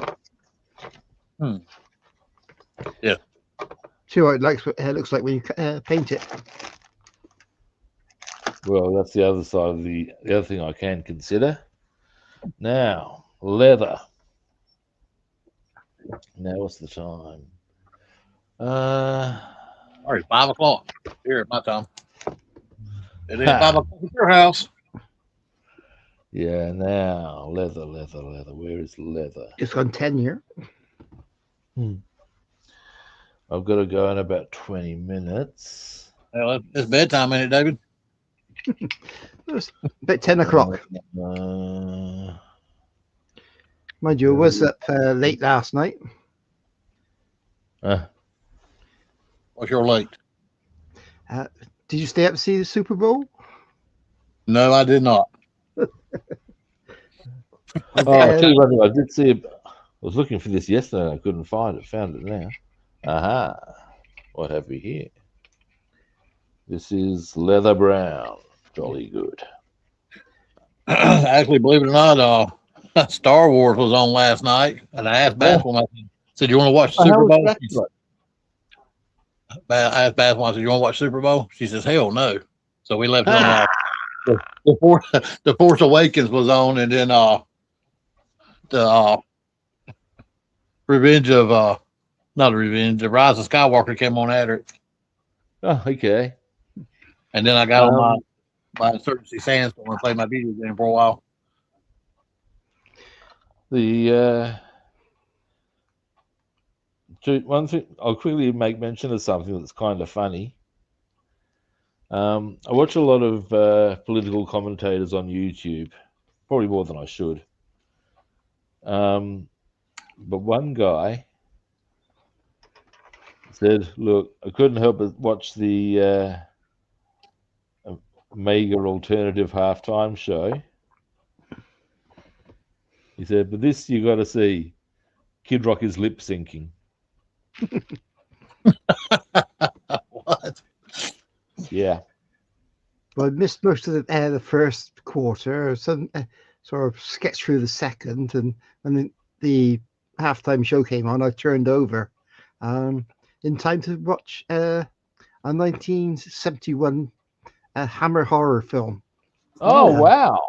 Speaker 3: Yeah. See what it looks like when you paint it.
Speaker 1: Well, that's the other side of the other thing I can consider. Now, leather. Now, what's the time?
Speaker 2: All right, 5 o'clock here at my time. It is 5 o'clock at your house.
Speaker 1: Yeah, now leather. Where is leather?
Speaker 3: It's on 10 here.
Speaker 1: I've got to go in about 20 minutes.
Speaker 2: Well, it's bedtime, ain't it, David?
Speaker 3: It's about 10 o'clock. Mind you, I was up late last night.
Speaker 2: What's your late?
Speaker 3: Did you stay up to see the Super Bowl?
Speaker 2: No, I did not.
Speaker 1: I'll tell you what, I did see it. I was looking for this yesterday and I couldn't find it. Found it now. Aha. What have we here? This is leather brown. Jolly good.
Speaker 2: Actually, believe it or not, Star Wars was on last night, and I asked Bassman, I said, "You want to watch the Super Bowl?" I asked Bassman, I said, "You want to watch Super Bowl?" She says, "Hell no." So we left it on. The Force Awakens was on, and then the Revenge of not the Revenge, the Rise of Skywalker came on after it.
Speaker 1: Oh, okay.
Speaker 2: And then I got on my Insurgency Sandstorm and played my video game for a while.
Speaker 1: One thing I'll quickly make mention of something that's kind of funny. I watch a lot of political commentators on YouTube, probably more than I should. But one guy said, "Look, I couldn't help but watch the Mega alternative halftime show." He said, "But this you got to see. Kid Rock is lip syncing."
Speaker 2: What?
Speaker 1: Yeah.
Speaker 3: Well, I missed most of the first quarter. Some sort of sketched through the second, and when the halftime show came on, I turned over in time to watch a 1971 Hammer horror film.
Speaker 1: Oh, wow.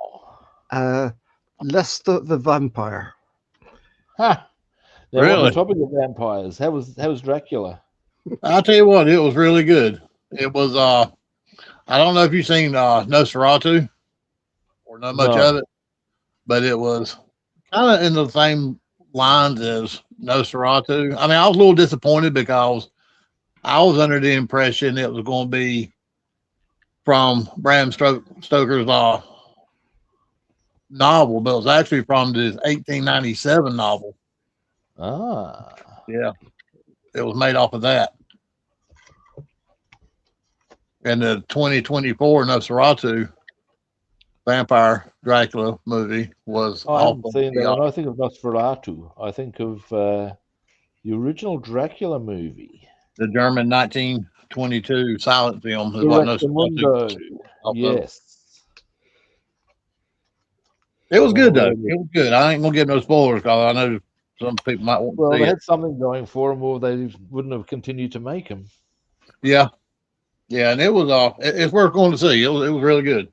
Speaker 3: Lust the Vampire.
Speaker 1: Huh. Now,
Speaker 2: Really?
Speaker 1: on the topic of vampires, how was Dracula?
Speaker 2: I'll tell you what, it was really good. It was I don't know if you've seen Nosferatu or know much of it, but it was kind of in the same lines as Nosferatu. I mean, I was a little disappointed because I was under the impression it was going to be from Bram Stoker's novel, but it was actually from this 1897 novel.
Speaker 1: Ah.
Speaker 2: Yeah. It was made off of that. And the 2024 Nosferatu Vampire Dracula movie was
Speaker 1: I haven't seen that. When I think of Nosferatu, I think of the original Dracula movie.
Speaker 2: The German 1922 silent film is what Nosferatu.
Speaker 1: Yes.
Speaker 2: It was good though. It was good. I ain't gonna give no spoilers because I know some people might want to
Speaker 1: Well,
Speaker 2: see
Speaker 1: they
Speaker 2: it.
Speaker 1: had something going for them, or they wouldn't have continued to make them.
Speaker 2: Yeah, yeah, and it was it's worth going to see. It was really good.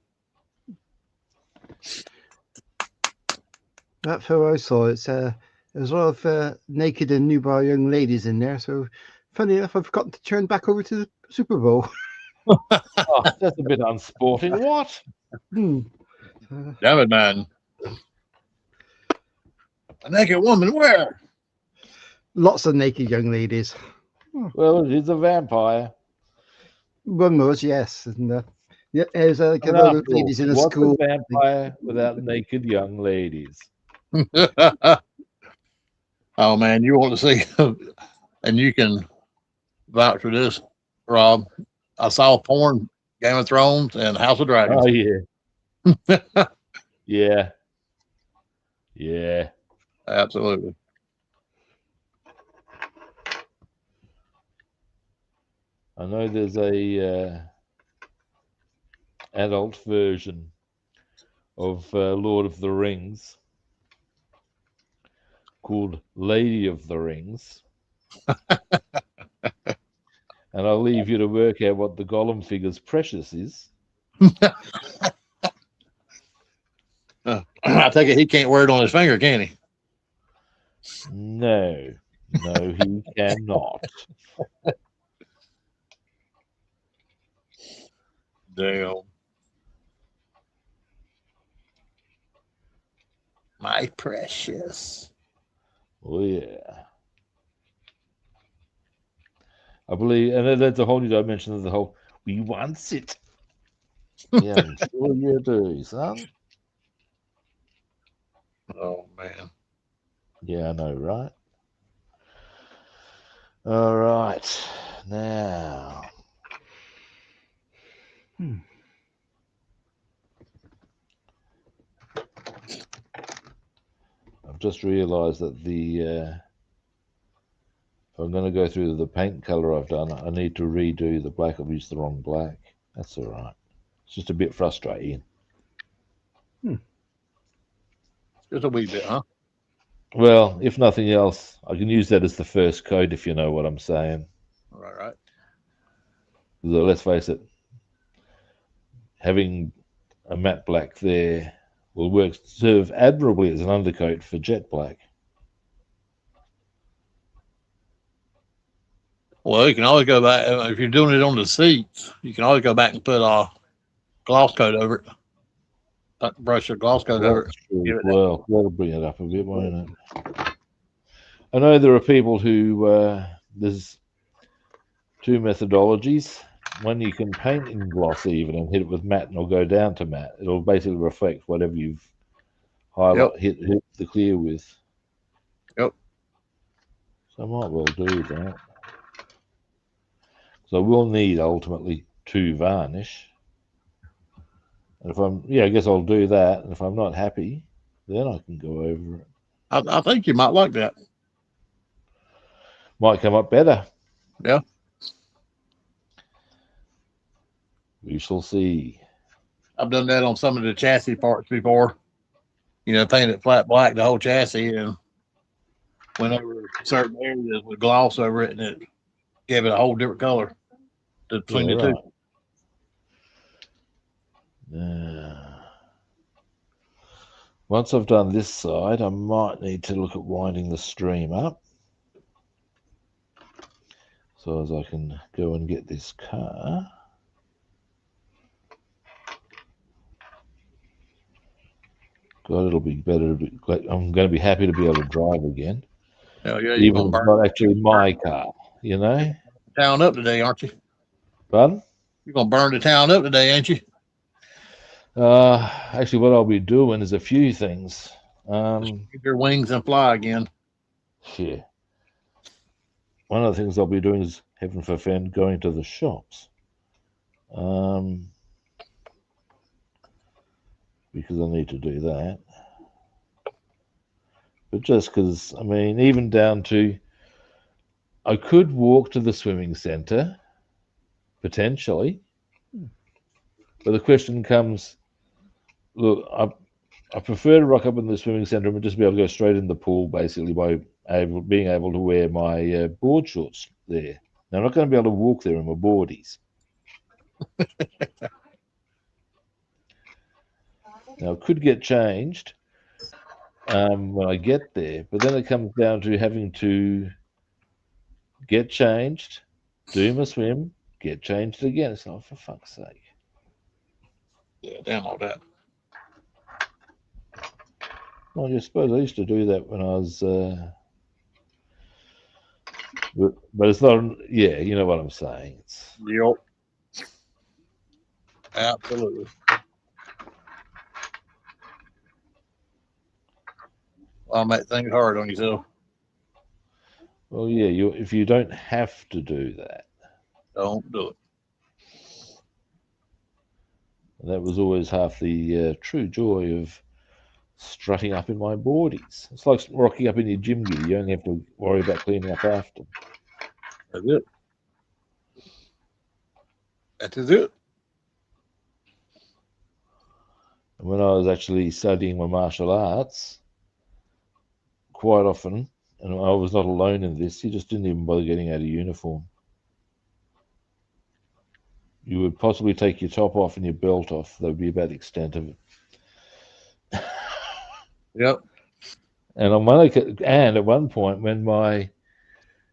Speaker 3: That film I saw, there's a lot of naked and nubile young ladies in there. So, funny enough, I've forgotten to turn back over to the Super Bowl.
Speaker 1: Oh, that's a bit unsporting. What?
Speaker 3: Damn
Speaker 2: it, man. A naked woman where?
Speaker 3: Lots of naked young ladies.
Speaker 1: Well, it is a vampire.
Speaker 3: One was, yes. And yeah, there's a lot of ladies in a
Speaker 1: What's
Speaker 3: school.
Speaker 1: a vampire without naked young ladies?
Speaker 2: Oh man, you want to see, and you can vouch for this, Rob. I saw porn, Game of Thrones, and House of Dragons.
Speaker 1: Oh yeah, yeah, yeah.
Speaker 2: Absolutely.
Speaker 1: I know there's a adult version of Lord of the Rings called Lady of the Rings. And I'll leave you to work out what the Gollum figure's precious is.
Speaker 2: I take it he can't wear it on his finger, can he?
Speaker 1: No, he cannot.
Speaker 2: Damn. My precious.
Speaker 1: Oh, yeah. I believe, and that's a whole new dimension of the whole, we want it. Yeah, I'm sure you do, son.
Speaker 2: Oh, man.
Speaker 1: Yeah, I know, right? All right. Now. I've just realized that if I'm going to go through the paint color I've done, I need to redo the black. I've used the wrong black. That's all right. It's just a bit frustrating.
Speaker 2: Just a wee bit, huh?
Speaker 1: Well, if nothing else, I can use that as the first coat, if you know what I'm saying.
Speaker 2: Right.
Speaker 1: So let's face it, having a matte black there will serve admirably as an undercoat for jet black.
Speaker 2: Well, you can always go back if you're doing it on the seats. You can always go back and put a gloss coat over it. Brush your gloss coat over it.
Speaker 1: Well, that'll bring it up a bit, won't it? I know there are people who there's two methodologies. One, you can paint in gloss even and hit it with matte, and it'll go down to matte. It'll basically reflect whatever you've hit the clear with.
Speaker 2: Yep.
Speaker 1: So I might well do that. So I will need ultimately to varnish. And if I guess I'll do that. And if I'm not happy, then I can go over it.
Speaker 2: I think you might like that.
Speaker 1: Might come up better.
Speaker 2: Yeah.
Speaker 1: We shall see.
Speaker 2: I've done that on some of the chassis parts before. Painted flat black the whole chassis and went over certain areas with gloss over it, and it gave it a whole different color between the two.
Speaker 1: Once I've done this side, I might need to look at winding the stream up so as I can go and get this car. God, it'll be better. I'm going to be happy to be able to drive again.
Speaker 2: Oh, yeah,
Speaker 1: even if it's not actually my car,
Speaker 2: Town up today, aren't you?
Speaker 1: Pardon?
Speaker 2: You're going to burn the town up today, ain't you?
Speaker 1: Actually, what I'll be doing is a few things.
Speaker 2: Get your wings and fly again.
Speaker 1: Yeah. One of the things I'll be doing is, heaven forfend, going to the shops. Because I need to do that. But just because, even down to, I could walk to the swimming centre, potentially. But the question comes, look, I prefer to rock up in the swimming centre and just be able to go straight in the pool, basically, by being able to wear my board shorts there. Now, I'm not going to be able to walk there in my boardies. Now, it could get changed when I get there, but then it comes down to having to get changed, do my swim, get changed again. It's like, for fuck's sake.
Speaker 2: Yeah, damn all that.
Speaker 1: Well, I suppose I used to do that when I was, but it's not. Yeah, you know what I'm saying.
Speaker 2: Yep. Absolutely. I'll make things hard on yourself.
Speaker 1: Well, yeah, if you don't have to do that,
Speaker 2: don't do it.
Speaker 1: And that was always half the true joy of strutting up in my boardies. It's like rocking up in your gym gear. You only have to worry about cleaning up after.
Speaker 2: That's it. That is it.
Speaker 1: And when I was actually studying my martial arts, quite often, and I was not alone in this, you just didn't even bother getting out of uniform. You would possibly take your top off and your belt off. That would be about the extent of it.
Speaker 2: Yep.
Speaker 1: And at one point, when my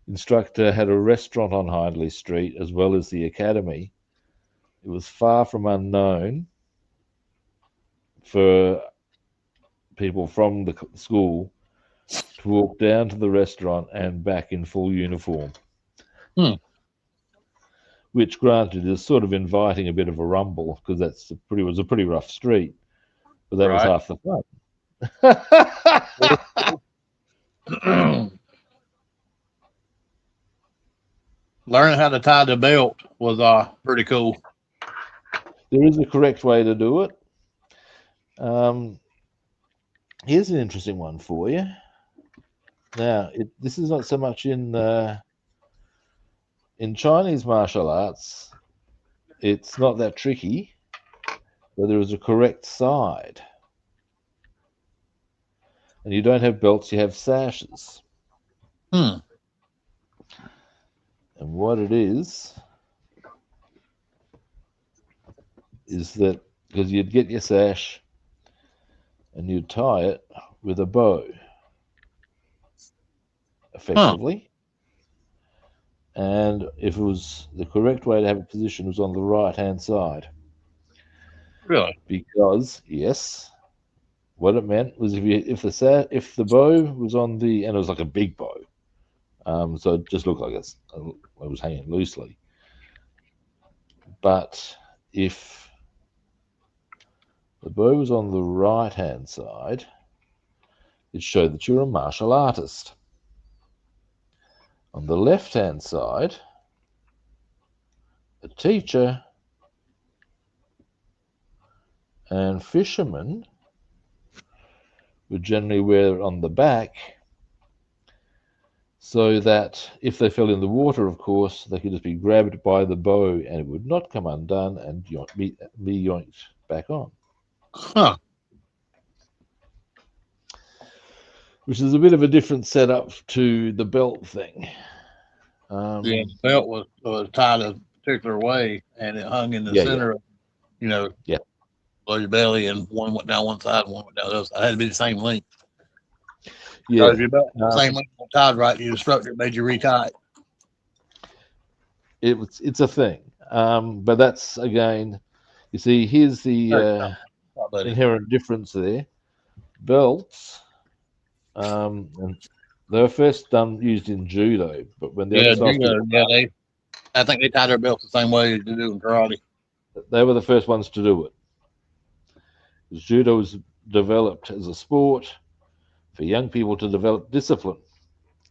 Speaker 1: instructor had a restaurant on Hindley Street as well as the academy, it was far from unknown for people from the school to walk down to the restaurant and back in full uniform. Which, granted, is sort of inviting a bit of a rumble because was a pretty rough street, but that was half the fun.
Speaker 2: Learning how to tie the belt was pretty cool.
Speaker 1: There is a correct way to do it. Here's an interesting one for you. Now, this is not so much in Chinese martial arts. It's not that tricky, but there is a correct side. And you don't have belts, you have sashes.
Speaker 2: And
Speaker 1: what it is that because you'd get your sash and you'd tie it with a bow, effectively. And if it was the correct way to have a position, was on the right-hand side.
Speaker 2: Really?
Speaker 1: Because, yes, what it meant was if the bow was on the, and it was like a big bow, so it just looked like it was hanging loosely. But if the bow was on the right-hand side, it showed that you're a martial artist. On the left-hand side, a teacher and fishermen would generally wear it on the back so that if they fell in the water, of course, they could just be grabbed by the bow and it would not come undone and be yoinked back on. Which is a bit of a different setup to the belt thing.
Speaker 2: The belt was tied a particular way and it hung in the center, below your belly, and one went down one side, one went down the other side. It had to be the same length.
Speaker 1: Yeah.
Speaker 2: If your belt was the same length tied right, your instructor made you retie it.
Speaker 1: It's a thing. But that's, again, you see, here's the inherent difference there. Belts, and they were first used in judo, but when
Speaker 2: I think they tie their belts the same way as they do in karate.
Speaker 1: They were the first ones to do it. Judo was developed as a sport for young people to develop discipline,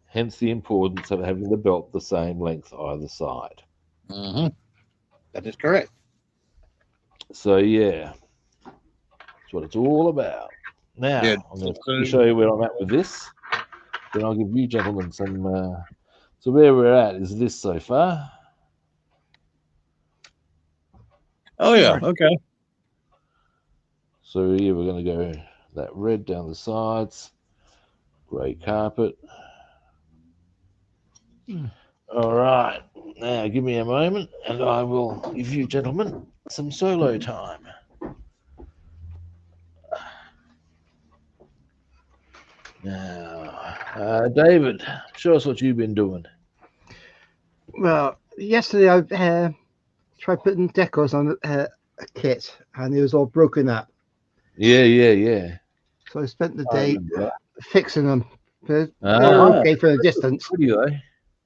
Speaker 1: hence the importance of having the belt the same length either side.
Speaker 2: That is correct.
Speaker 1: So, yeah, that's what it's all about. Now, I'm going to show you where I'm at with this. Then I'll give you gentlemen some... so where we're at is this so far.
Speaker 2: Oh, yeah. Okay.
Speaker 1: So here we're going to go that red down the sides, grey carpet. All right, now give me a moment and I will give you gentlemen some solo time. Now, David, show us what you've been doing.
Speaker 3: Well, yesterday I tried putting decals on a kit, and it was all broken up.
Speaker 1: Yeah.
Speaker 3: So I spent the day fixing them. They're okay for the distance.
Speaker 1: Pretty, though.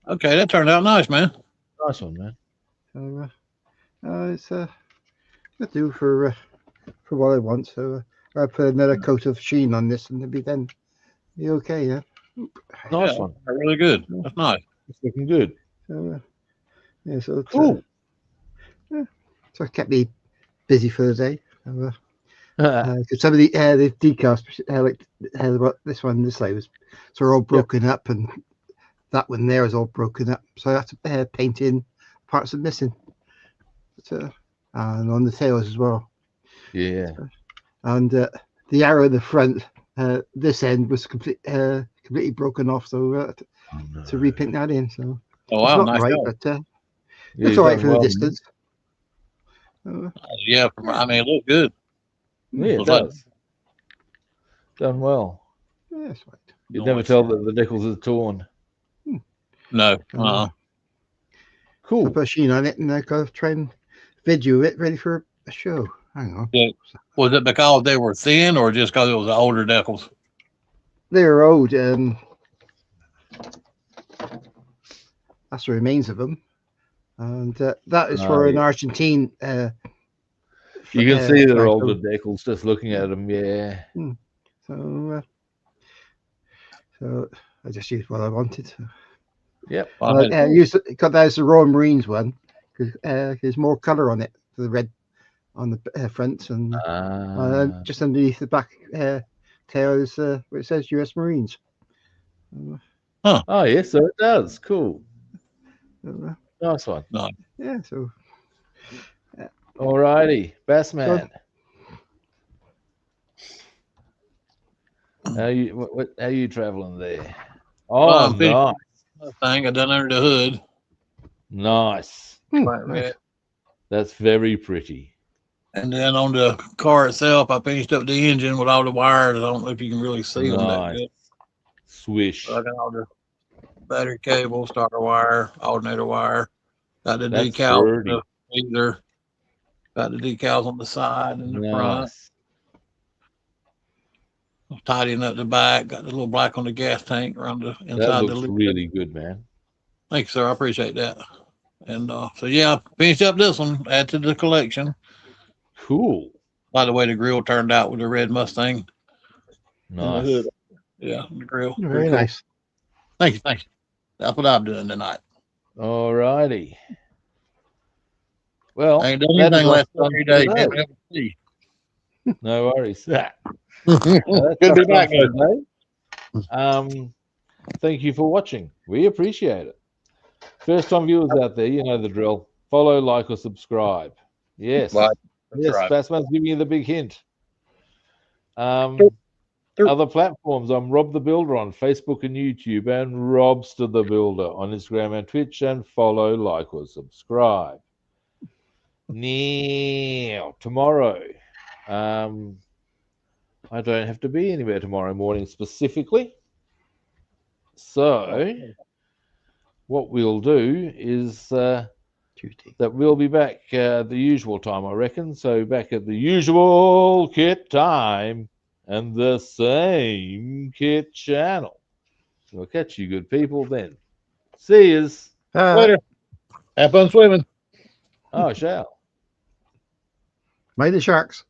Speaker 2: Okay, that turned out nice, man.
Speaker 1: Nice one, man.
Speaker 3: So it's good do for what I want. So I put another coat of sheen on this, and it'll be okay. Yeah.
Speaker 1: Nice one.
Speaker 2: Really good. That's nice.
Speaker 1: It's looking good.
Speaker 3: So yeah, so
Speaker 1: Cool.
Speaker 3: So it kept me busy for the day. Because some of the decals, like this one, this side was sort of all broken up, and that one there is all broken up. So I had to paint in parts that are missing. But, and on the tails as well.
Speaker 1: Yeah.
Speaker 3: And the arrow in the front, this end was completely broken off. So to repaint that in. So
Speaker 2: oh wow,
Speaker 3: it's not
Speaker 2: nice
Speaker 3: right,
Speaker 2: job.
Speaker 3: but it's all right for the distance.
Speaker 2: Yeah, I mean, it looked good.
Speaker 1: Yeah, it does. Done well.
Speaker 3: Yeah, that's right.
Speaker 1: You'd never tell that the decals are torn.
Speaker 2: No.
Speaker 1: Cool.
Speaker 3: So I put sheen on it, and I got to try and video it ready for a show. Hang on.
Speaker 2: Yeah. Was it because they were thin, or just because it was the older decals?
Speaker 3: They were old. That's the remains of them, and that is for an Argentine.
Speaker 1: You can see they're older decals just looking at them. Yeah.
Speaker 3: So I just used what I wanted. So.
Speaker 1: Yep.
Speaker 3: Got that as the Royal Marines one because there's more colour on it for the red on the front, and just underneath the back tail is where it says US Marines.
Speaker 1: Oh yes, so it does. Cool. Nice one.
Speaker 2: Nice.
Speaker 3: Yeah. So.
Speaker 1: Alrighty, Bassman. How you traveling there? Oh, nice.
Speaker 2: Thing I done under the hood.
Speaker 1: Nice.
Speaker 3: Nice.
Speaker 1: That's very pretty.
Speaker 2: And then on the car itself, I finished up the engine with all the wires. I don't know if you can really see them that good.
Speaker 1: Swish.
Speaker 2: So I got all the battery cable, starter wire, alternator wire. Got the decals. Got the decals on the side and the front. Tidying up the back. Got the little black on the gas tank around the inside.
Speaker 1: That looks really good, man.
Speaker 2: Thanks, sir. I appreciate that. And so yeah, I finished up this one. Add to the collection.
Speaker 1: Cool.
Speaker 2: By the way, the grill turned out with the red Mustang.
Speaker 1: Nice.
Speaker 2: Yeah, the grill.
Speaker 3: Very nice.
Speaker 2: Thank you. That's what I'm doing tonight.
Speaker 1: All righty. Well,
Speaker 2: I ain't done anything last 3 days.
Speaker 1: No worries. Good to be back, guys. Thank you for watching. We appreciate it. First time viewers out there, you know the drill. Follow, like, or subscribe. Yes. Bassman's giving you the big hint. Other platforms, I'm Rob the Builder on Facebook and YouTube, and Robster the Builder on Instagram and Twitch, and follow, like, or subscribe. Now, tomorrow, I don't have to be anywhere tomorrow morning specifically. So, what we'll do is that we'll be back the usual time, I reckon. So, back at the usual kit time and the same kit channel. We'll catch you good people then. See yous.
Speaker 2: Later. Have fun swimming.
Speaker 1: Oh, shall.
Speaker 3: Mind the sharks.